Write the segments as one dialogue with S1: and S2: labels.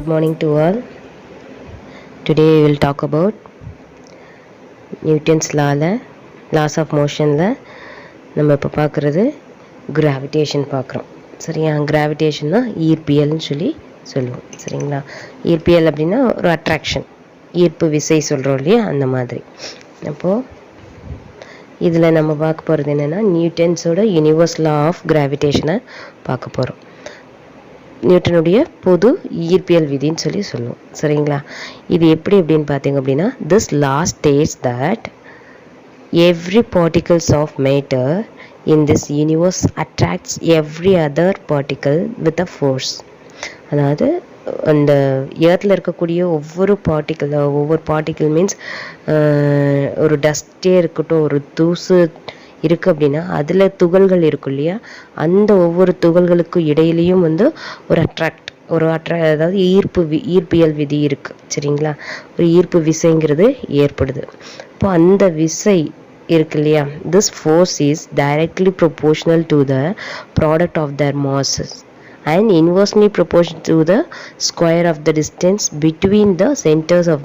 S1: Good morning to all. Today we will talk about Newton's laws of motionல நம்ம இப்போ பார்க்குறது gravitation பார்க்குறோம். சரியா? கிராவிடேஷன்னா ஈர்ப்பியல்னு சொல்லுவோம். சரிங்களா? ஈர்ப்பியல் அப்படின்னா ஒரு அட்ராக்ஷன், ஈர்ப்பு விசை சொல்கிறோம் இல்லையா, அந்த மாதிரி. அப்போது இதில் நம்ம பார்க்க போகிறது என்னென்னா நியூட்டன்ஸோட யூனிவர்ஸ் லா ஆஃப் கிராவிடேஷனை பார்க்க போகிறோம். நியூட்டனுடைய பொது ஈர்ப்பியல் விதின்னு சொல்லுவோம். சரிங்களா? இது எப்படி அப்படின்னு பார்த்தீங்க அப்படின்னா, this law states that every particles of matter in this universe attracts every other particle with a force. அதாவது அந்த ஏர்த்தில் இருக்கக்கூடிய ஒவ்வொரு பார்ட்டிக்கல் மீன்ஸ் ஒரு டஸ்ட்டே இருக்கட்டும், ஒரு தூசு இருக்குது அப்படின்னா அதில் துகள்கள் இருக்கும் இல்லையா, அந்த ஒவ்வொரு துகள்களுக்கும் இடையிலையும் அதாவது ஈர்ப்பியல் விதி இருக்குது. சரிங்களா? ஒரு ஈர்ப்பு விசைங்கிறது ஏற்படுது. இப்போ அந்த விசை இருக்கு இல்லையா, this force is directly proportional to the product of their masses and inversely proportional to the square of the distance between the centers of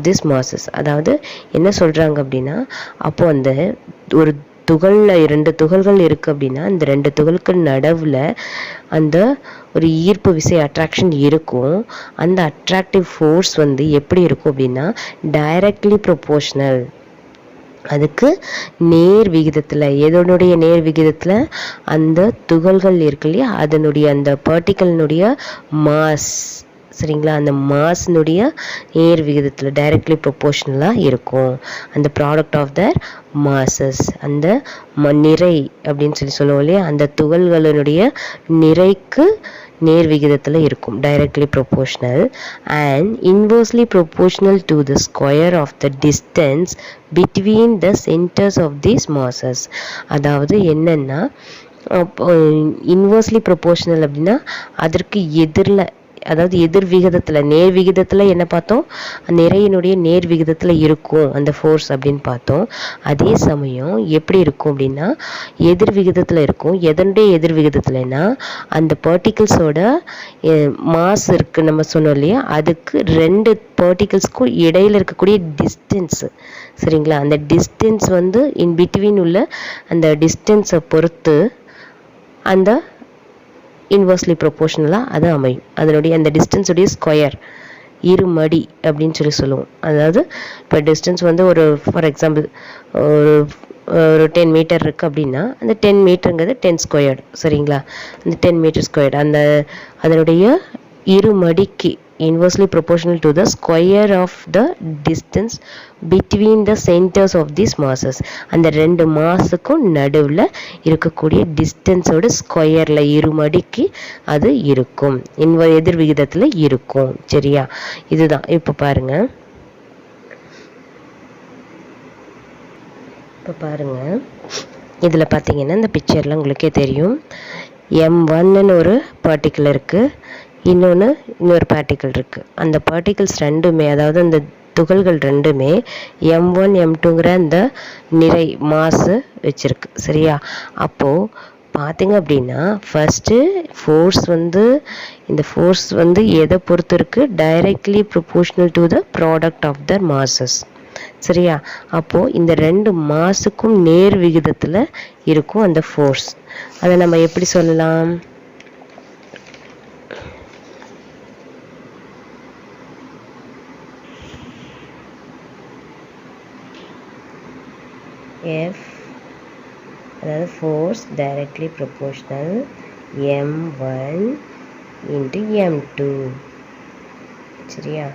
S1: this masses. அதாவது என்ன சொல்கிறாங்க அப்படின்னா, அப்போ அந்த ஒரு ரெண்டு துகள்கள் இருக்குது அப்படின்னா அந்த ரெண்டு துகளுக்கு நடுவில் அந்த ஒரு ஈர்ப்பு விசை அட்ராக்ஷன் இருக்கும். அந்த அட்ராக்டிவ் ஃபோர்ஸ் எப்படி இருக்கும் அப்படின்னா டைரக்ட்லி ப்ரொபோர்ஷனல், அதுக்கு நேர் விகிதத்தில், எதனுடைய நேர் விகிதத்தில், அந்த துகள்கள் இருக்கு இல்லையா அதனுடைய அந்த பார்ட்டிக்கல்னுடைய மாஸ், சரிங்களா, அந்த மாஸ்னுடைய நேர் விகிதத்தில் டைரக்ட்லி ப்ரொபோர்ஷனலாக இருக்கும். அந்த ப்ராடக்ட் ஆஃப் தர் மாசஸ், அந்த நிறை அப்படின்னு சொல்லுவோம் இல்லையா, அந்த துகள்களினுடைய நிறைக்கு நேர் விகிதத்தில் இருக்கும், directly proportional. And inversely proportional to the square of the distance between the centres of these masses. அதாவது என்னென்னா, இன்வர்ஸ்லி ப்ரொபோர்ஷனல் அப்படின்னா அதற்கு எதிரில், அதாவது எதிர் விகிதத்தில், நேர் விகிதத்தில் என்ன பார்த்தோம், நிறையினுடைய நேர் விகிதத்தில் இருக்கும் அந்த ஃபோர்ஸ் அப்படின்னு பார்த்தோம். அதே சமயம் எப்படி இருக்கும் அப்படின்னா எதிர் விகிதத்தில் இருக்கும். எதனுடைய எதிர் விகிதத்தில்னா அந்த பார்ட்டிகிள்ஸோட மாஸ் இருக்குது நம்ம சொன்னோம் இல்லையா, அதுக்கு ரெண்டு பார்ட்டிகிள்ஸ்க்கும் இடையில் இருக்கக்கூடிய டிஸ்டன்ஸு. சரிங்களா? அந்த டிஸ்டன்ஸ் இன் பிட்வீன் உள்ள அந்த டிஸ்டன்ஸை பொறுத்து அந்த இன்வர்ஸ்லி ப்ரொபோர்ஷனலாக அது அமையும். அதனுடைய அந்த டிஸ்டன்ஸுடைய ஸ்கொயர், இருமடி அப்படின்னு சொல்லுவோம். அதாவது இப்போ டிஸ்டன்ஸ் ஒரு ஃபார் எக்ஸாம்பிள் ஒரு 10 மீட்டர் இருக்குது அப்படின்னா அந்த 10 மீட்டருங்கிறது 10 ஸ்கொயர்டு. சரிங்களா? அந்த 10 மீட்டர் ஸ்கொயர்டு அதனுடைய இருமடிக்கு inversely proportional to the square of the distance between the centers of these masses. அந்த ரெண்டு மாஸுக்கும் நடுவில் இருக்கக்கூடிய டிஸ்டன்ஸோட ஸ்கொயரில் இருமடிக்கு அது இருக்கும், எதிர் விகிதத்தில் இருக்கும். சரியா? இதுதான். இப்போ பாருங்க, இதில் பார்த்தீங்கன்னா இந்த பிக்சரில் உங்களுக்கே தெரியும், M1ன்னு ஒரு பார்ட்டிக்கிள் இருக்குது, இன்னொரு பார்ட்டிக்கிள் இருக்குது. அந்த பார்ட்டிகிள்ஸ் ரெண்டுமே, அதாவது அந்த துகள்கள் ரெண்டுமே M1 M2ங்கிற அந்த நிறை மாசு வச்சிருக்கு. சரியா? அப்போது பார்த்தீங்க அப்படின்னா ஃபர்ஸ்ட்டு ஃபோர்ஸ் இந்த ஃபோர்ஸ் எதை பொறுத்து இருக்குது, directly proportional to the product of the masses. சரியா? அப்போது இந்த ரெண்டு மாசுக்கும் நேர் விகிதத்தில் இருக்கும் அந்த ஃபோர்ஸ். அதை நம்ம எப்படி சொல்லலாம், F, அதாவது force directly proportional M1 into M2. சரியா?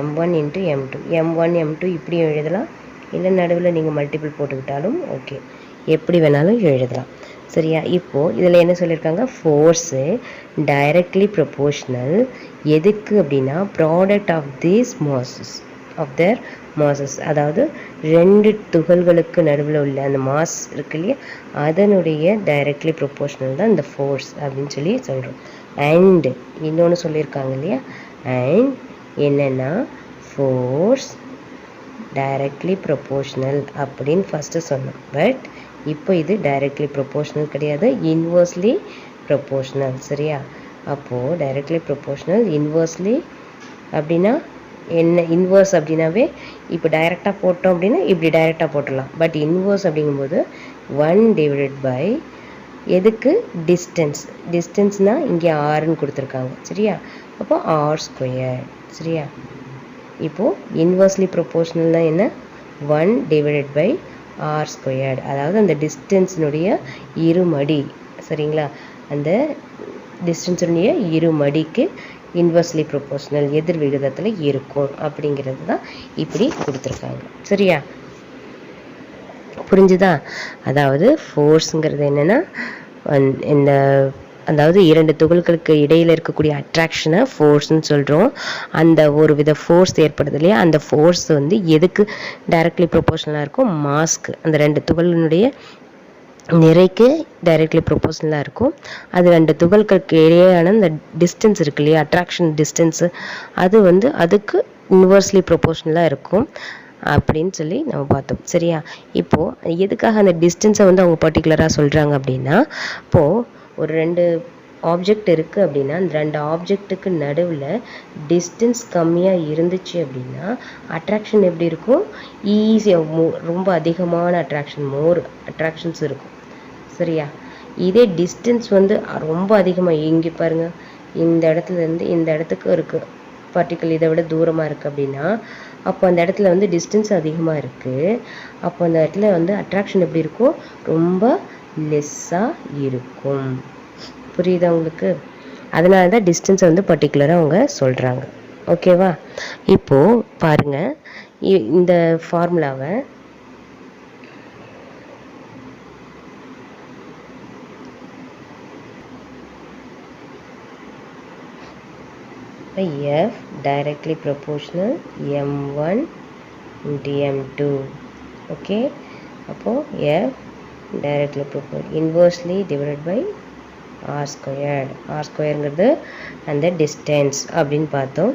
S1: M1 into M2, M1 M2 இப்படி எழுதலாம், இல்லை நடுவில் நீங்கள் மல்டிபிள் போட்டுக்கிட்டாலும் ஓகே, எப்படி வேணாலும் எழுதலாம். சரியா? இப்போது இதில் என்ன சொல்லியிருக்காங்க, ஃபோர்ஸு டைரக்ட்லி ப்ரொபோர்ஷனல் எதுக்கு அப்படின்னா product of these masses of their masses, அதாவது ரெண்டு துகள்களுக்கு நடுவில் உள்ள அந்த மாஸ் இருக்கு இல்லையா அதனுடைய டைரக்ட்லி ப்ரொபோர்ஷனல் தான் இந்த ஃபோர்ஸ் அப்படின்னு சொல்கிறோம். அண்ட் இன்னொன்று சொல்லியிருக்காங்க இல்லையா, அண்ட் என்னென்னா ஃபோர்ஸ் டைரக்ட்லி ப்ரொபோர்ஷனல் அப்படின்னு ஃபஸ்ட்டு சொன்னோம். பட் இப்போ இது டைரக்ட்லி ப்ரொபோர்ஷனல் கிடையாது, இன்வர்ஸ்லி ப்ரொபோர்ஷனல். சரியா? அப்போது டைரக்ட்லி ப்ரொபோஷனல் இன்வர்ஸ்லி அப்படின்னா என்ன? இன்வர்ஸ் அப்படின்னாவே இப்போ டைரெக்டாக போட்டோம் அப்படின்னா இப்படி டைரெக்டாக போட்டுடலாம். பட் இன்வர்ஸ் அப்படிங்கும்போது 1 டிவைடட் பை எதுக்கு? டிஸ்டன்ஸ். டிஸ்டன்ஸ்னால் இங்கே ஆர்ன்னு கொடுத்துருக்காங்க சரியா. அப்போ r². சரியா. இப்போது இன்வர்ஸ்லி ப்ரொபோஷனல்னால் என்ன? 1 டிவைடட் பை r². அதாவது அந்த டிஸ்டன்ஸினுடைய இருமடி. சரிங்களா. அந்த டிஸ்டன்ஸினுடைய இருமடிக்கு இன்வர்ஸ்லி ப்ரொபோஷனல் எதிர் விகிதத்தில் இருக்கும் அப்படிங்கிறது தான் இப்படி கொடுத்துருக்காங்க. சரியா. புரிஞ்சுதா? அதாவது ஃபோர்ஸுங்கிறது என்னென்னா இந்த அதாவது இரண்டு துகள்களுக்கு இடையில் இருக்கக்கூடிய அட்ராக்ஷனை ஃபோர்ஸ்ன்னு சொல்கிறோம். அந்த ஒரு வித ஃபோர்ஸ் ஏற்படுது இல்லையா, அந்த ஃபோர்ஸ் வந்து எதுக்கு டைரக்ட்லி ப்ரொபோஷனலாக இருக்கும்? மாஸ்க்கு. அந்த ரெண்டு துகளினுடைய நிறைக்கு டைரக்ட்லி ப்ரொபோஷனலாக இருக்கும். அது ரெண்டு துகள்களுக்கு இடையேயான இந்த டிஸ்டன்ஸ் இருக்கு இல்லையா, அட்ராக்ஷன் டிஸ்டன்ஸு, அது வந்து அதுக்கு இன்வர்ஸ்லி ப்ரொபோஷனலாக இருக்கும் அப்படின்னு சொல்லி நம்ம பார்த்தோம். சரியா. இப்போது எதுக்காக அந்த டிஸ்டன்ஸை வந்து அவங்க பர்டிகுலராக சொல்கிறாங்க அப்படின்னா, இப்போது ஒரு ரெண்டு ஆப்ஜெக்ட் இருக்குது அப்படின்னா அந்த ரெண்டு ஆப்ஜெக்ட்டுக்கு நடுவில் டிஸ்டன்ஸ் கம்மியாக இருந்துச்சு அப்படின்னா அட்ராக்ஷன் எப்படி இருக்கும்? ஈஸியாக ரொம்ப அதிகமான அட்ராக்ஷன், மோர் அட்ராக்ஷன்ஸ் இருக்கும். சரியா. இதே டிஸ்டன்ஸ் வந்து ரொம்ப அதிகமாக, இங்கே பாருங்கள், இந்த இடத்துலேருந்து இந்த இடத்துக்கு இருக்குது பர்டிகுலர், இதை விட தூரமாக இருக்குது அப்படின்னா அப்போ அந்த இடத்துல வந்து டிஸ்டன்ஸ் அதிகமாக இருக்குது. அப்போ அந்த இடத்துல வந்து அட்ராக்ஷன் எப்படி இருக்கும்? ரொம்ப லெஸ்ஸாக இருக்கும். புரியுதா உங்களுக்கு? அதனால தான் டிஸ்டன்ஸை வந்து பர்டிகுலராக அவங்க சொல்கிறாங்க. ஓகேவா. இப்போது பாருங்கள், இந்த ஃபார்முலாவை F directly proportional m1 into m2. Okay. அப்போது F directly proportional inversely divided by r². r²ங்கிறது அந்த டிஸ்டன்ஸ் அப்படின்னு பார்த்தோம்.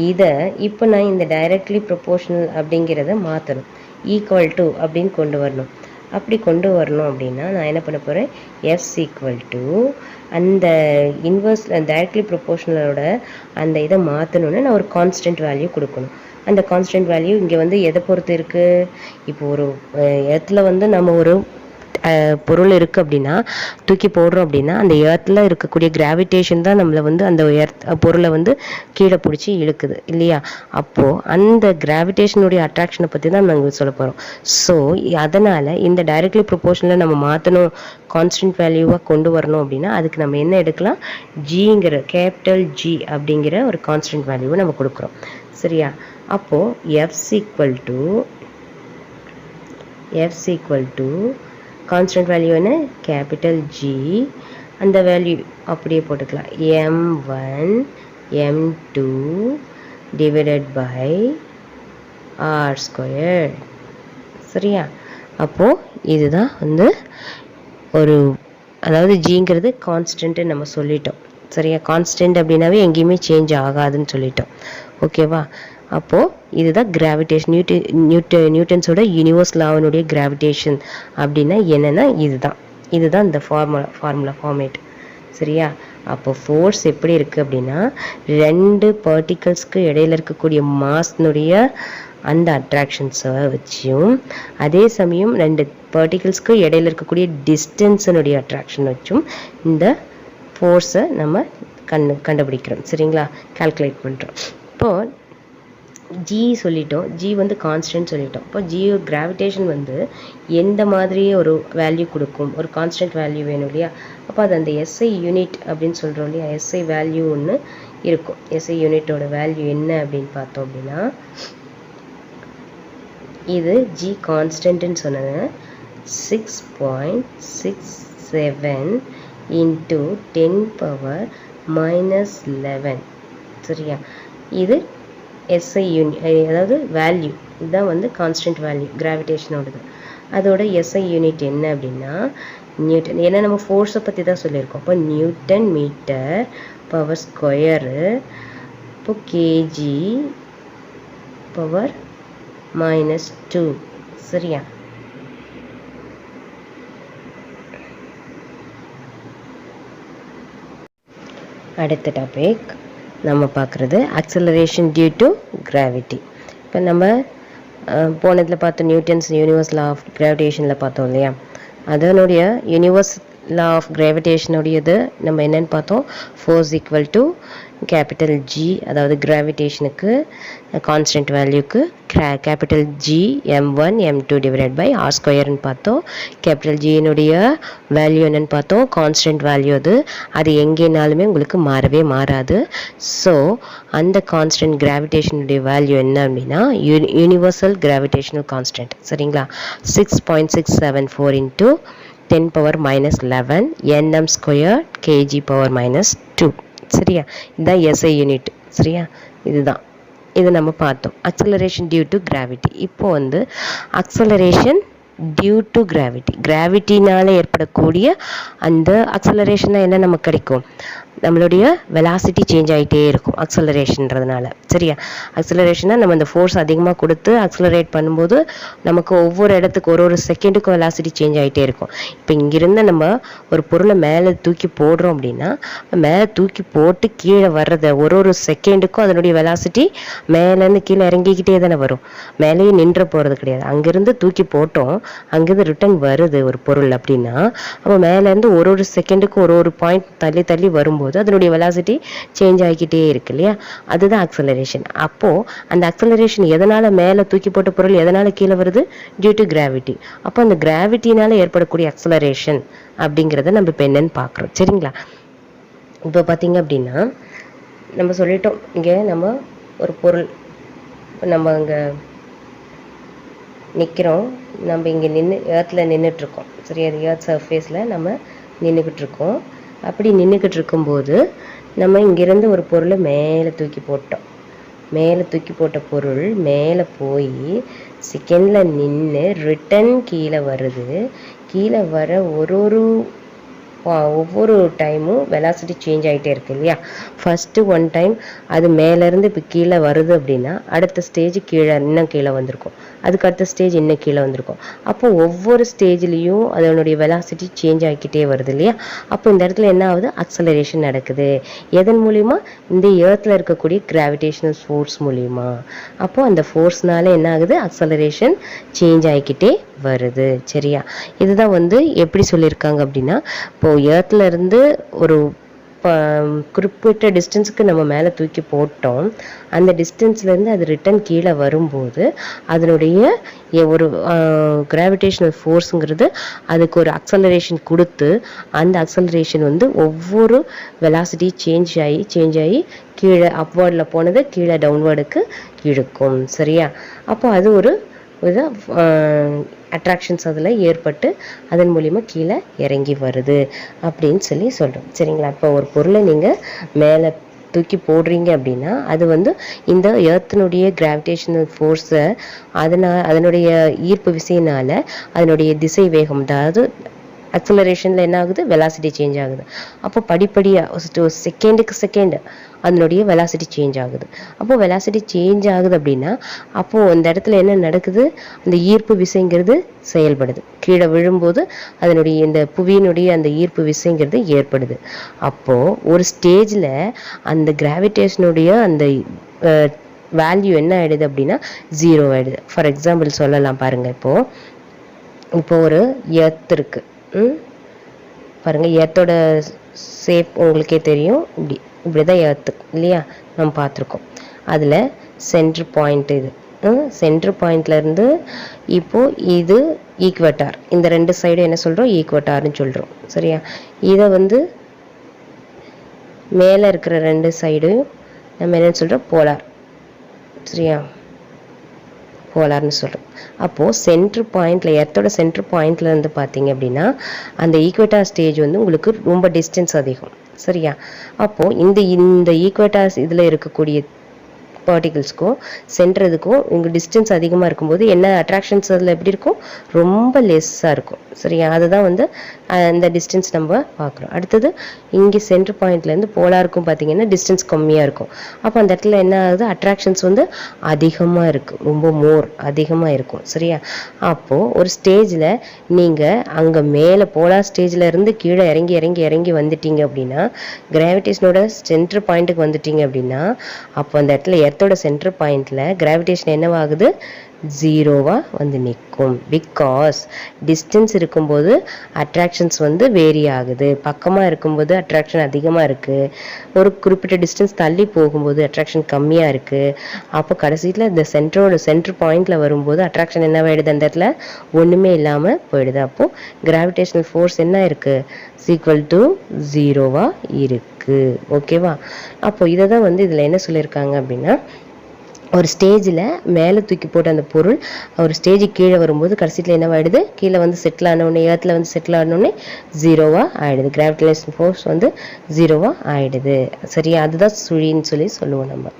S1: இதை இப்போ நான் இந்த டைரக்ட்லி ப்ரொபோஷனல் அப்படிங்கிறத மாற்றணும், ஈக்குவல் டு அப்படின்னு கொண்டு வரணும். அப்படி கொண்டு வரணும் அப்படின்னா நான் என்ன பண்ண போகிறேன்? எஃப்ஸ் ஈக்குவல் டு அந்த இன்வர்ஸ் டைரக்ட்லி ப்ரொபோஷனலோட அந்த இதை மாற்றணுன்னு நான் ஒரு கான்ஸ்டன்ட் வேல்யூ கொடுக்கணும். அந்த கான்ஸ்டன்ட் வேல்யூ இங்கே வந்து எதை பொறுத்து இருக்குது? இப்போ ஒரு இடத்துல வந்து நம்ம ஒரு பொருள் இருக்குது அப்படின்னா தூக்கி போடுறோம் அப்படின்னா அந்த எர்த்தில் இருக்கக்கூடிய கிராவிடேஷன் தான் நம்மளை வந்து அந்த பொருளை வந்து கீழே பிடிச்சி இழுக்குது இல்லையா. அப்போது அந்த கிராவிடேஷனுடைய அட்ராக்ஷனை பற்றி தான் நாங்கள் சொல்ல போகிறோம். ஸோ அதனால் இந்த டைரக்ட்லி ப்ரொபோஷனில் நம்ம மாற்றணும், கான்ஸ்டன்ட் வேல்யூவாக கொண்டு வரணும் அப்படின்னா அதுக்கு நம்ம என்ன எடுக்கலாம்? ஜிங்கிற கேபிட்டல் ஜி அப்படிங்கிற ஒரு கான்ஸ்டன்ட் வேல்யூவை நம்ம கொடுக்குறோம். சரியா. அப்போது எஃப்ஸ் ஈக்குவல் டு கான்ஸ்டன்ட் வேல்யூ என்ன? Capital G. அந்த வேல்யூ அப்படியே போட்டுக்கலாம், m1 m2 divided by r². சரியா. அப்போது இதுதான் வந்து ஒரு, அதாவது ஜிங்கிறது கான்ஸ்டன்ட்டு நம்ம சொல்லிட்டோம். சரியா. கான்ஸ்டன்ட் அப்படின்னாவே எங்கேயுமே சேஞ்ச் ஆகாதுன்னு சொல்லிட்டோம். ஓகேவா. அப்போது இதுதான் கிராவிடேஷன், நியூட்டன்ஸோட யூனிவர்ஸ் லாவினுடைய கிராவிடேஷன் அப்படின்னா என்னென்னா இதுதான் இந்த ஃபார்முலா ஃபார்மேட். சரியா. அப்போ ஃபோர்ஸ் எப்படி இருக்குது அப்படின்னா ரெண்டு பார்ட்டிகல்ஸ்க்கு இடையில இருக்கக்கூடிய மாஸ்னுடைய அந்த அட்ராக்ஷன்ஸை வச்சும் அதே சமயம் ரெண்டு பார்ட்டிகல்ஸ்க்கு இடையில இருக்கக்கூடிய டிஸ்டன்ஸினுடைய அட்ராக்ஷன் வச்சும் இந்த ஃபோர்ஸை நம்ம கண்டுபிடிக்கிறோம். சரிங்களா. கால்குலேட் பண்ணுறோம். இப்போது ஜி சொல்லிட்டோம், ஜி வந்து கான்ஸ்டன்ட் சொல்லிட்டோம். இப்போ ஜி கிராவிடேஷன் வந்து எந்த மாதிரி ஒரு வேல்யூ கொடுக்கும்? ஒரு கான்ஸ்டன்ட் வேல்யூ வேணும் இல்லையா. அப்போ அது அந்த எஸ்ஐ யூனிட் அப்படின்னு சொல்கிறோம் இல்லையா, எஸ்ஐ வேல்யூ ஒன்று இருக்கும். எஸ்ஐ யூனிட்டோட வேல்யூ என்ன அப்படின்னு பார்த்தோம் அப்படின்னா இது ஜி கான்ஸ்டன்ட்னு சொன்னது 6.67 இன்ட்டு 10⁻⁻11. சரியா. இது எஸ்ஐ யூனிட், அதாவது வேல்யூ. இதுதான் வந்து கான்ஸ்டன்ட் வேல்யூ கிராவிடேஷனோடது. அதோட எஸ்ஐ யூனிட் என்ன அப்படின்னா நியூட்டன். ஏன்னா நம்ம ஃபோர்ஸை பற்றி தான் சொல்லியிருக்கோம். அப்போ நியூட்டன் மீட்டர் பவர் ஸ்கொயரு. இப்போ கேஜி பவர் -2. சரியா. அடுத்த டாபிக் நம்ம பார்க்குறது acceleration due to gravity. இப்போ நம்ம போனதில் பார்த்தோம் நியூட்டன்ஸ் யூனிவர்ஸ் லா ஆஃப் கிராவிடேஷனில் பார்த்தோம் இல்லையா, அதனுடைய யூனிவர்ஸ் லா ஆஃப் கிராவிடேஷனுடையது நம்ம என்னென்னு பார்த்தோம், force equal to capital G, அதாவது கிராவிடேஷனுக்கு கான்ஸ்டன்ட் வேல்யூக்கு capital G m1 m2 divided by R ஸ்கொயர்னு பார்த்தோம். கேபிட்டல் ஜியினுடைய வேல்யூ என்னென்னு பார்த்தோம், கான்ஸ்டன்ட் வேல்யூ அது எங்கேனாலுமே உங்களுக்கு மாறவே மாறாது. ஸோ அந்த கான்ஸ்டன்ட் கிராவிடேஷனுடைய வேல்யூ என்ன அப்படின்னா யூனிவர்சல் கிராவிடேஷனல் கான்ஸ்டன்ட், சரிங்களா, 6.674 into 10 power minus 11 nm square kg power minus 2. சரியா, இதுதான் SI யூனிட். சரியா, இதுதான் இது நம்ம பார்த்தோம் acceleration due to gravity. இப்போ acceleration due to gravity, கிராவிட்டினால ஏற்படக்கூடிய அந்த அக்சலரேஷன் என்ன நமக்கு கிடைக்கும், நம்மளுடைய வெலாசிட்டி சேஞ்ச் ஆகிட்டே இருக்கும் அக்சலரேஷன்றதுனால. சரியா, அக்சலரேஷனாக நம்ம அந்த ஃபோர்ஸ் அதிகமாக கொடுத்து அக்சலரேட் பண்ணும்போது நமக்கு ஒவ்வொரு இடத்துக்கு ஒரு செகண்டுக்கும் வெலாசிட்டி சேஞ்ச் ஆகிட்டே இருக்கும். இப்போ இங்கிருந்து நம்ம ஒரு பொருளை மேலே தூக்கி போடுறோம் அப்படின்னா மேலே தூக்கி போட்டு கீழே வர்றத ஒரு செகண்டுக்கும் அதனுடைய வெலாசிட்டி மேலேருந்து கீழே இறங்கிக்கிட்டே தானே வரும், மேலேயே நின்று போகிறது கிடையாது. அங்கேருந்து தூக்கி போட்டோம், அங்கேருந்து ரிட்டர்ன் வருது ஒரு பொருள் அப்படின்னா அப்போ மேலேருந்து ஒரு செகண்டுக்கும் ஒரு பாயிண்ட் தள்ளி தள்ளி வரும்போது அதனுடைய வெலாசிட்டி சேஞ்ச் ஆகிக்கிட்டே இருக்கு இல்லையா, அதுதான் அக்சலரேஷன். அப்போ அந்த அக்சலரேஷன் எதனால மேலே தூக்கி போட்ட பொருள் எதனால கீழே வருது, டியூ டு கிராவிட்டி. அப்போ அந்த கிராவிட்டினால ஏற்படக்கூடிய அக்சலரேஷன் அப்படிங்கிறத நம்ம இப்போ என்னன்னு பார்க்குறோம். சரிங்களா, இப்போ பார்த்தீங்க அப்படின்னா நம்ம சொல்லிட்டோம், இங்கே நம்ம ஒரு பொருள் நம்ம அங்கே நிற்கிறோம், நம்ம இங்கே ஏர்த்தில் நின்றுட்டுருக்கோம். சரி, அது ஏர்த் சர்ஃபேஸில் நம்ம நின்றுக்கிட்டு இருக்கோம். அப்படி நின்றுக்கிட்டு இருக்கும்போது நம்ம இங்கேருந்து ஒரு பொருளை மேலே தூக்கி போட்டோம். மேலே தூக்கி போட்ட பொருள் மேலே போய் செகண்டில் நின்று ரிட்டன் கீழே வருது. கீழே வர ஒவ்வொரு டைமும் வெலாசிட்டி சேஞ்ச் ஆகிட்டே இருக்கு இல்லையா. ஃபஸ்ட்டு ஒன் டைம் அது மேலேருந்து இப்போ கீழே வருது அப்படின்னா அடுத்த ஸ்டேஜ் இன்னும் கீழே வந்திருக்கும், அதுக்கு அடுத்த ஸ்டேஜ் இன்னும் கீழே வந்திருக்கும். அப்போ ஒவ்வொரு ஸ்டேஜ்லேயும் அதனுடைய வெலாசிட்டி சேஞ்ச் ஆகிக்கிட்டே வருது இல்லையா. அப்போ இந்த இடத்துல என்ன ஆகுது, அக்சலரேஷன் நடக்குது. எதன் மூலிமா, இந்த ஏர்த்தில் இருக்கக்கூடிய கிராவிடேஷனல் ஃபோர்ஸ் மூலிமா. அப்போது அந்த ஃபோர்ஸ்னால என்ன ஆகுது, அக்சலரேஷன் சேஞ்ச் ஆகிக்கிட்டே வருது. சரியா, இதுதான் எப்படி சொல்லியிருக்காங்க அப்படின்னா, இப்போ ஏர்த்தில் இருந்து ஒரு குறிப்பிட்ட டிஸ்டன்ஸுக்கு நம்ம மேலே தூக்கி போட்டோம், அந்த டிஸ்டன்ஸ்லேருந்து அது ரிட்டன் கீழே வரும்போது அதனுடைய ஒரு கிராவிடேஷனல் ஃபோர்ஸுங்கிறது அதுக்கு ஒரு அக்சலரேஷன் கொடுத்து அந்த அக்சலரேஷன் ஒவ்வொரு வெலாசிட்டி சேஞ்ச் ஆகி கீழே அப்வர்டில் போனது கீழே டவுன்வேர்டுக்கு இழுக்கும். சரியா, அப்போ அது ஒரு அட்ராக்ஷன்ஸ் அதில் ஏற்பட்டு அதன் மூலிமா கீழே இறங்கி வருது அப்படின்னு சொல்கிறோம். சரிங்களா, இப்போ ஒரு பொருளை நீங்கள் மேலே தூக்கி போடுறீங்க அப்படின்னா அது இந்த எர்த்தினுடைய கிராவிடேஷனல் ஃபோர்ஸை அதனுடைய ஈர்ப்பு விசையினால் அதனுடைய திசை வேகம், அதாவது அக்சலரேஷனில் என்ன ஆகுது, வெலாசிட்டி சேஞ்ச் ஆகுது. அப்போ படிப்படியாக செகண்டுக்கு செகண்ட் அதனுடைய வெலாசிட்டி சேஞ்ச் ஆகுது. அப்போது வெலாசிட்டி சேஞ்ச் ஆகுது அப்படின்னா அப்போது அந்த இடத்துல என்ன நடக்குது, அந்த ஈர்ப்பு விசைங்கிறது செயல்படுது. கீழே விழும்போது அதனுடைய இந்த புவியினுடைய அந்த ஈர்ப்பு விசைங்கிறது ஏற்படுது. அப்போது ஒரு ஸ்டேஜில் அந்த கிராவிடேஷனுடைய அந்த வேல்யூ என்ன ஆகிடுது அப்படின்னா 0 ஆகிடுது. ஃபார் எக்ஸாம்பிள் சொல்லலாம் பாருங்கள், இப்போ ஒரு எர்த் இருக்குது பாருங்கள், எர்த்தோட ஷேப் உங்களுக்கே தெரியும், இப்படி தான் எர்த்து இல்லையா, நம்ம பார்த்துருக்கோம். அதில் சென்ட்ரு பாயிண்ட் சென்ட்ரு பாயிண்ட்லேருந்து இப்போது இது ஈக்குவேட்டார், இந்த ரெண்டு சைடும் என்ன சொல்கிறோம், ஈக்குவேட்டார்னு சொல்கிறோம். சரியா, இதை மேலே இருக்கிற ரெண்டு சைடும் நம்ம என்ன சொல்கிறோம், போலார். சரியா, போலார்னு சொல்கிறோம். அப்போது சென்ட்ரு பாயிண்டில் எர்த்தோட சென்ட்ரு பாயிண்ட்லேருந்து பார்த்தீங்க அப்படின்னா அந்த ஈக்குவேட்டார் ஸ்டேஜ் உங்களுக்கு ரொம்ப டிஸ்டன்ஸ் அதிகம். சரியா, அப்போது இந்த ஈக்குவேட்டார்ஸ் இதில் இருக்கக்கூடிய பார்ட்டிகிள்ஸ்க்கும் சென்டர் இங்கே டிஸ்டன்ஸ் அதிகமாக இருக்கும்போது என்ன அட்ராக்ஷன்ஸ் அதில் எப்படி இருக்கும், ரொம்ப லெஸ்ஸாக இருக்கும். சரியா, அதுதான் வந்து அந்த டிஸ்டன்ஸ் நம்ம பார்க்குறோம். அடுத்தது இங்கே சென்டர் பாயிண்ட்லேருந்து போலாருக்கும் பார்த்தீங்கன்னா டிஸ்டன்ஸ் கம்மியாக இருக்கும். அப்போ அந்த இடத்துல என்ன ஆகுது, அட்ராக்ஷன்ஸ் வந்து அதிகமாக இருக்கும், ரொம்ப அதிகமாக இருக்கும். சரியா, அப்போது ஒரு ஸ்டேஜில் நீங்கள் அங்கே மேலே போலார் ஸ்டேஜில் இருந்து கீழே இறங்கி வந்துட்டீங்க அப்படின்னா, கிராவிடேஷனோட சென்டர் பாயிண்ட்டுக்கு வந்துட்டீங்க அப்படின்னா, அப்போ அந்த இடத்துல எர்த்தோட சென்டர் பாயிண்ட்ல கிராவிடேஷன் என்னவாகுது, ஜீரோவா வந்து நிற்கும். பிகாஸ் டிஸ்டன்ஸ் இருக்கும்போது அட்ராக்ஷன்ஸ் வந்து வேரி ஆகுது. பக்கமாக இருக்கும்போது அட்ராக்ஷன் அதிகமாக இருக்குது, ஒரு குறிப்பிட்ட டிஸ்டன்ஸ் தள்ளி போகும்போது அட்ராக்ஷன் கம்மியாக இருக்குது. அப்போ கடைசியில் இந்த சென்டர் பாயிண்டில் வரும்போது அட்ராக்ஷன் என்னவாயிடுது, அந்த இடத்துல ஒன்றுமே இல்லாமல் போயிடுது. அப்போது கிராவிடேஷனல் ஃபோர்ஸ் என்ன இருக்குது, ஈக்குவல் டு ஜீரோவாக இருக்குது. ஓகேவா, அப்போ இதை தான் வந்து இதில் என்ன சொல்லியிருக்காங்க அப்படின்னா, ஒரு ஸ்டேஜில் மேலே தூக்கி போட்ட அந்த பொருள் ஒரு ஸ்டேஜுக்கு கீழே வரும்போது கடைசியில் என்னவாயிடுது, கீழே வந்து செட்டில் ஆனோடனே, ஏர்த்தில் வந்து செட்டில் ஆனோடனே ஜீரோவாக ஆகிடுது. கிராவிடேஷன் ஃபோர்ஸ் வந்து ஜீரோவாக ஆகிடுது. சரியா, அதுதான் சுழின்னு சொல்லி சொல்லுவோம் நம்ம.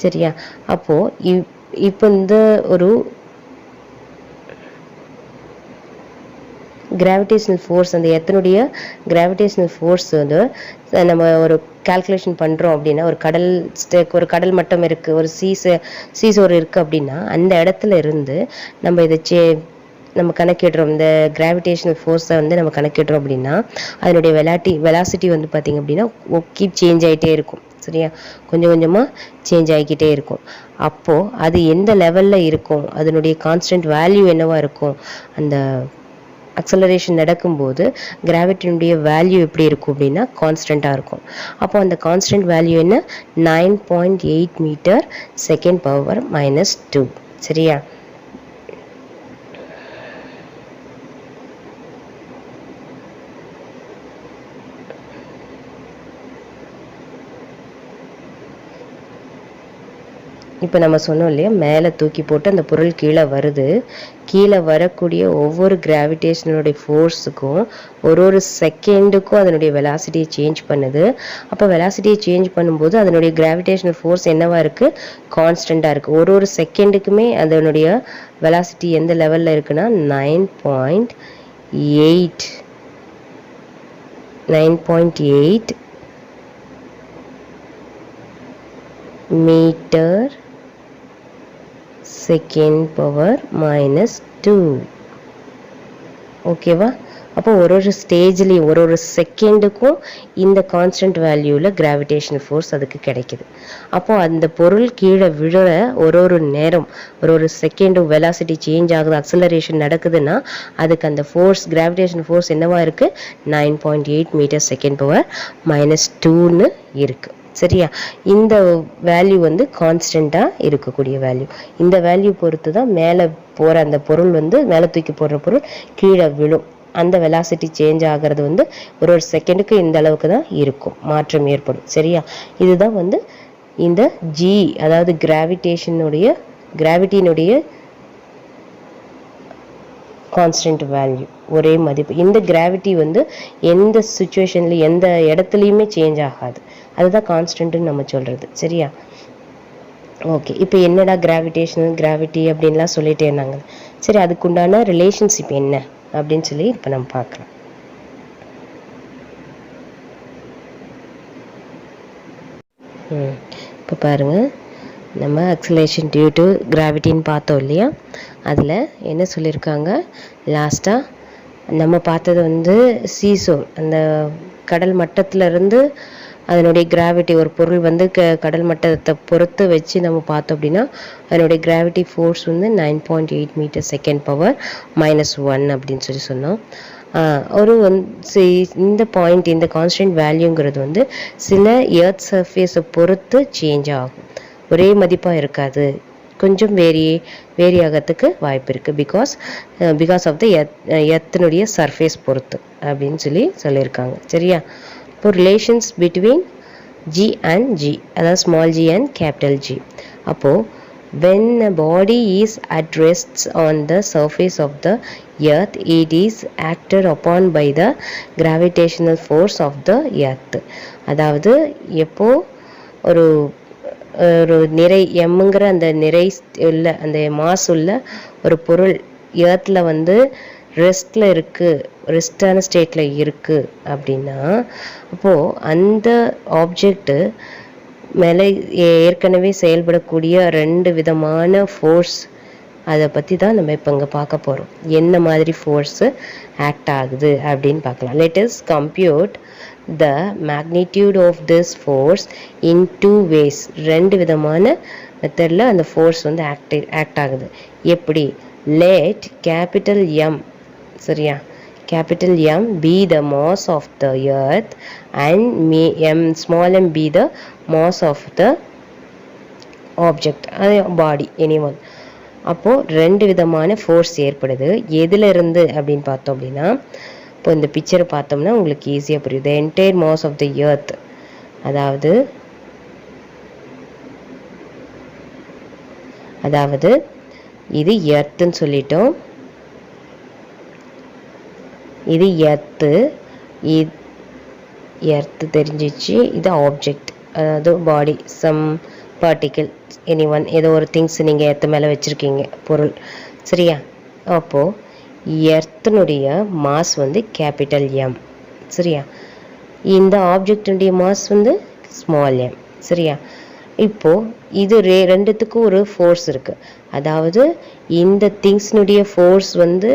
S1: சரியா, அப்போது இப்போ இந்த ஒரு கிராவிடேஷனல் ஃபோர்ஸ், அந்த எர்த்தினுடைய கிராவிடேஷனல் ஃபோர்ஸ் வந்து நம்ம ஒரு கால்குலேஷன் பண்ணுறோம் அப்படின்னா, ஒரு கடல் மட்டம் இருக்குது, ஒரு சீசோர் இருக்குது அப்படின்னா, அந்த இடத்துல இருந்து நம்ம இதை நம்ம கணக்கிடுறோம். இந்த கிராவிடேஷனல் ஃபோர்ஸை வந்து நம்ம கணக்கிடுறோம் அப்படின்னா, அதனுடைய வெலாசிட்டி வந்து பார்த்திங்க அப்படின்னா கீப் சேஞ்ச் ஆகிட்டே இருக்கும். சரியா, கொஞ்சம் கொஞ்சமாக சேஞ்ச் ஆகிக்கிட்டே இருக்கும். அப்போது அது எந்த லெவலில் இருக்கும், அதனுடைய கான்ஸ்டன்ட் வேல்யூ என்னவா இருக்கும், அந்த அக்சலரேஷன் நடக்கும்போது கிராவிட்டியினுடைய வேல்யூ எப்படி இருக்கும் அப்படின்னா கான்ஸ்டண்ட்டாக இருக்கும். அப்போ அந்த கான்ஸ்டன்ட் வேல்யூ என்ன, 9.8 மீட்டர் செகண்ட் பவர் -2. சரியா, இப்போ நம்ம சொன்னோம் இல்லையா, மேலே தூக்கி போட்டு அந்த பொருள் கீழே வருது. கீழே வரக்கூடிய ஒவ்வொரு கிராவிடேஷனுடைய ஃபோர்ஸுக்கும் ஒரு செகண்டுக்கும் அதனுடைய வெலாசிட்டியை சேஞ்ச் பண்ணுது. அப்போ வெலாசிட்டியை சேஞ்ச் பண்ணும்போது அதனுடைய கிராவிடேஷனல் ஃபோர்ஸ் என்னவா இருக்குது, கான்ஸ்டண்ட்டாக இருக்குது. ஒரு செகண்டுக்குமே அதனுடைய வெலாசிட்டி எந்த லெவலில் இருக்குன்னா 9.8 மீட்டர் செகண்ட் பவர் -2. ஓகேவா, அப்போ ஒரு ஸ்டேஜ்லேயும் ஒரு செகண்டுக்கும் இந்த கான்ஸ்டன்ட் வேல்யூவில் கிராவிடேஷனல் ஃபோர்ஸ் அதுக்கு கிடைக்குது. அப்போது அந்த பொருள் கீழே விழுற ஒரு நேரம் ஒரு செகண்டும் வெலாசிட்டி சேஞ்ச் ஆகுது, அக்சலரேஷன் நடக்குதுன்னா அதுக்கு அந்த ஃபோர்ஸ், கிராவிடேஷனல் ஃபோர்ஸ் என்னவா இருக்குது, 9.8 மீட்டர் செகண்ட் பவர் -2ன்னு இருக்குது. சரியா, இந்த வேல்யூ வந்து கான்ஸ்டண்ட்டாக இருக்கக்கூடிய வேல்யூ. இந்த வேல்யூ பொறுத்து தான் மேலே போகிற அந்த பொருள் வந்து, மேலே தூக்கி போடுற பொருள் கீழே விழும். அந்த வெலாசிட்டி சேஞ்ச் ஆகிறது வந்து ஒரு செகண்டுக்கு இந்த அளவுக்கு தான் இருக்கும், மாற்றம் ஏற்படும். சரியா, இதுதான் வந்து இந்த ஜி, அதாவது கிராவிட்டியினுடைய கான்ஸ்டன்ட் வேல்யூ, ஒரே மதிப்பு. இந்த கிராவிட்டி வந்து எந்த சுச்சுவேஷன்லையும் எந்த இடத்துலையுமே சேஞ்ச் ஆகாது, அதுதான் கான்ஸ்டன்ட்னு நம்ம சொல்கிறது. சரியா, ஓகே. இப்போ என்னடா கிராவிட்டி அப்படின்லாம் சொல்லிட்டே இருந்தாங்க. சரி, அதுக்குண்டான ரிலேஷன்ஷிப் என்ன அப்படின்னு சொல்லி இப்போ நம்ம பார்க்கலாம். இப்போ பாருங்கள், நம்ம அக்சலேஷன் டியூ டு கிராவிட்டின்னு பார்த்தோம் இல்லையா, அதில் என்ன சொல்லியிருக்காங்க, லாஸ்ட்டாக நம்ம பார்த்தது வந்து சீசோர், அந்த கடல் மட்டத்திலிருந்து அதனுடைய கிராவிட்டி, ஒரு பொருள் வந்து கடல் மட்டத்தை பொறுத்து வச்சு நம்ம பார்த்தோம் அப்படின்னா அதனுடைய கிராவிட்டி ஃபோர்ஸ் வந்து 9.8 மீட்டர் செகண்ட் பவர் -1 அப்படின்னு சொல்லி சொன்னோம். இந்த பாயிண்ட், இந்த கான்ஸ்டன்ட் வேல்யூங்கிறது வந்து சில எர்த் சர்ஃபேஸை பொறுத்து சேஞ்ச் ஆகும், ஒரே மதிப்பாக இருக்காது, கொஞ்சம் வேரி ஆகிறதுக்கு வாய்ப்பு இருக்குது. பிகாஸ் ஆஃப் த எர்த்தினுடைய சர்ஃபேஸ் பொறுத்து அப்படின்னு சொல்லியிருக்காங்க. சரியா, இப்போ relations between G and G, அதாவது small G and capital G. அப்போது when a body is at rest on the surface of the earth, it is acted upon by the gravitational force of the earth. அதாவது எப்போ ஒரு ஒரு நிறை எம்ங்கிற அந்த நிறை உள்ள அந்த மாஸ் உள்ள ஒரு பொருள் எர்த்தில் வந்து ரெஸ்டில் இருக்குது, ரெஸ்டான ஸ்டேட்டில் இருக்குது அப்படின்னா அப்போது அந்த ஆப்ஜெக்ட்டு மேலே ஏற்கனவே செயல்படக்கூடிய 2 விதமான ஃபோர்ஸ், அதை பற்றி தான் நம்ம இப்போ இங்கே பார்க்க போகிறோம். என்ன மாதிரி ஃபோர்ஸு ஆக்ட் ஆகுது அப்படின்னு பார்க்கலாம். Let us compute the magnitude of this force in 2 ways. 2 விதமான மெத்தடில் அந்த ஃபோர்ஸ் வந்து ஆக்ட் ஆகுது. எப்படி? let capital M, சரியா, capital M be the mass of the earth and small m be the mass of the object, body, anyone. அப்போது 2 விதமான force ஏற்படுது. எதில் இருந்து அப்படின்னு பார்த்தோம் அப்படின்னா, இப்போ இந்த பிக்சரை பார்த்தோம்னா உங்களுக்கு ஈஸியாக புரியுது. Entire mass of the earth, அதாவது இது எர்த்துன்னு சொல்லிட்டோம். இது எர்த்து தெரிஞ்சிச்சு. இது ஆப்ஜெக்ட், அதாவது பாடி, சம் பார்ட்டிக்கிள், எனி ஒன், ஏதோ ஒரு திங்ஸ் நீங்கள் எர்த்து மேலே வச்சுருக்கீங்க, பொருள், சரியா. அப்போது எர்த்தினுடைய மாஸ் வந்து கேபிட்டல் எம், சரியா. இந்த ஆப்ஜெக்டினுடைய மாஸ் வந்து ஸ்மால் எம், சரியா. இப்போது இது ரெண்டுத்துக்கும் ஒரு ஃபோர்ஸ் இருக்குது. அதாவது இந்த திங்ஸ்னுடைய ஃபோர்ஸ் வந்து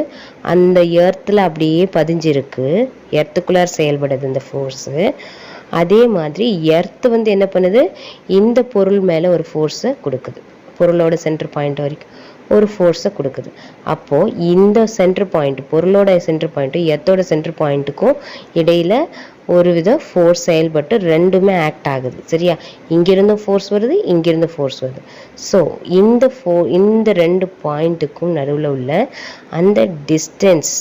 S1: அந்த எர்த்தில் அப்படியே பதிஞ்சிருக்கு, எர்த்துக்குள்ளார் செயல்படுது இந்த ஃபோர்ஸு. அதே மாதிரி எர்த்து வந்து என்ன பண்ணுது, இந்த பொருள் மேலே ஒரு ஃபோர்ஸை கொடுக்குது, பொருளோட சென்டர் பாயிண்ட் வரைக்கும் ஒரு ஃபோர்ஸை கொடுக்குது. அப்போது இந்த சென்டர் பாயிண்ட், பொருளோட சென்டர் பாயிண்ட்டும் எர்த்தோட சென்டர் பாயிண்ட்டுக்கும் இடையில் ஒரு வித ஃபோர்ஸ் செயல்பட்டு ரெண்டுமே ஆக்ட் ஆகுது, சரியா. இங்கிருந்து ஃபோர்ஸ் வருது, இங்கிருந்து ஃபோர்ஸ் வருது. ஸோ இந்த 2 பாயிண்ட்டுக்கும் நடுவில் உள்ள அந்த டிஸ்டன்ஸ்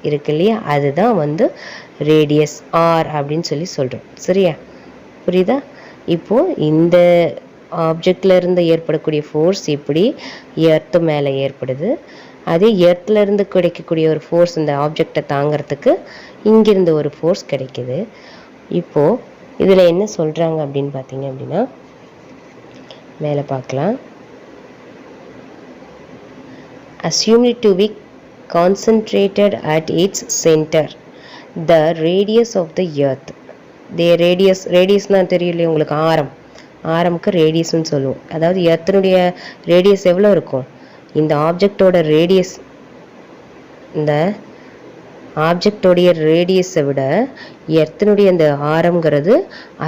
S1: இருக்கு இல்லையா, அதுதான் வந்து ரேடியஸ் ஆர் அப்படின்னு சொல்கிறோம், சரியா. புரியுதா? இப்போது இந்த ஆப்ஜெக்டில் இருந்து ஏற்படக்கூடிய ஃபோர்ஸ் இப்படி எர்த்து மேலே ஏற்படுது. அதே எர்த்தில் இருந்து கிடைக்கக்கூடிய ஒரு ஃபோர்ஸ் இந்த ஆப்ஜெக்டை தாங்கிறதுக்கு இங்கிருந்து ஒரு ஃபோர்ஸ் கிடைக்குது. இப்போது இதில் என்ன சொல்கிறாங்க அப்படின்னு பார்த்தீங்க அப்படின்னா, மேலே பார்க்கலாம். assume it to be concentrated at its center the radius of the earth. the radiusனா தெரியலையே உங்களுக்கு, ஆரம்க்கு ரேடியஸ்ன்னு சொல்லுவோம். அதாவது எர்த்தினுடைய ரேடியஸ் எவ்வளோ இருக்கும், இந்த ஆப்ஜெக்டோட ரேடியஸ், இந்த ஆப்ஜெக்டோடைய ரேடியஸை விட எர்த்தினுடைய இந்த ஆரம்ங்கிறது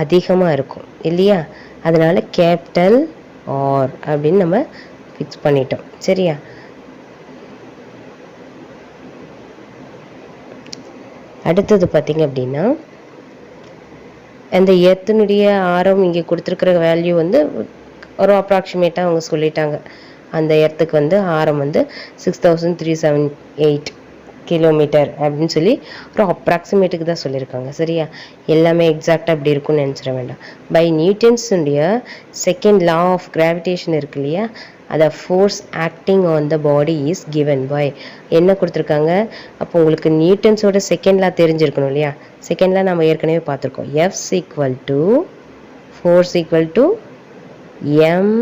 S1: அதிகமாக இருக்கும் இல்லையா. அதனால கேபிட்டல் ஆர் அப்படின்னு நம்ம ஃபிக்ஸ் பண்ணிட்டோம், சரியா. அடுத்தது பார்த்தீங்க அப்படின்னா, அந்த எர்த்தினுடைய ஆரம் இங்கே கொடுத்துருக்கிற வேல்யூ வந்து ஒரு அப்ராக்சிமேட்டாக அவங்க சொல்லிட்டாங்க. அந்த எர்த்துக்கு வந்து ஆரம் வந்து 6378 கிலோமீட்டர் அப்படின்னு சொல்லி ஒரு அப்ராக்சிமேட்டுக்கு தான் சொல்லியிருக்காங்க, சரியா. எல்லாமே எக்ஸாக்டாக அப்படி இருக்கும்னு நினச்சிட வேண்டாம். பை நியூட்டன்ஸுடைய செகண்ட் லா ஆஃப் கிராவிடேஷன் இருக்கு இல்லையா, அதை force acting on the body is given by என்ன கொடுத்துருக்காங்க. அப்போ உங்களுக்கு நியூட்டன்ஸோட செகண்ட் லா தெரிஞ்சிருக்கணும் இல்லையா. செகண்ட் லா நம்ம ஏற்கனவே பார்த்துருக்கோம். F is equal to force equal to M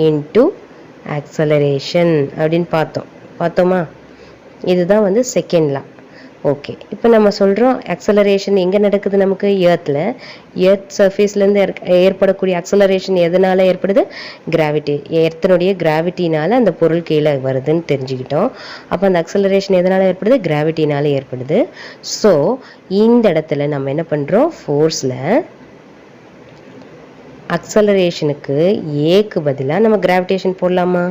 S1: into acceleration அப்படின்னு பார்த்தோமா. இதுதான் வந்து செகண்ட் லா. ஓகே, இப்போ நம்ம சொல்கிறோம் ஆக்சலரேஷன் எங்கே நடக்குது, நமக்கு எர்த்தில், எர்த் சர்ஃபேஸ்லேருந்து ஏற்படக்கூடிய ஆக்சலரேஷன் எதனால் ஏற்படுது, கிராவிட்டி, எர்த்தினுடைய கிராவிட்டினால் அந்த பொருள் கீழே வருதுன்னு தெரிஞ்சுக்கிட்டோம். அப்போ அந்த ஆக்சலரேஷன் எதனால் ஏற்படுது, கிராவிட்டினால் ஏற்படுது. ஸோ இந்த இடத்துல நம்ம என்ன பண்ணுறோம், ஃபோர்ஸில் அக்சலரேஷனுக்கு ஏக்கு பதிலாக நம்ம கிராவிடேஷன் போடலாமா,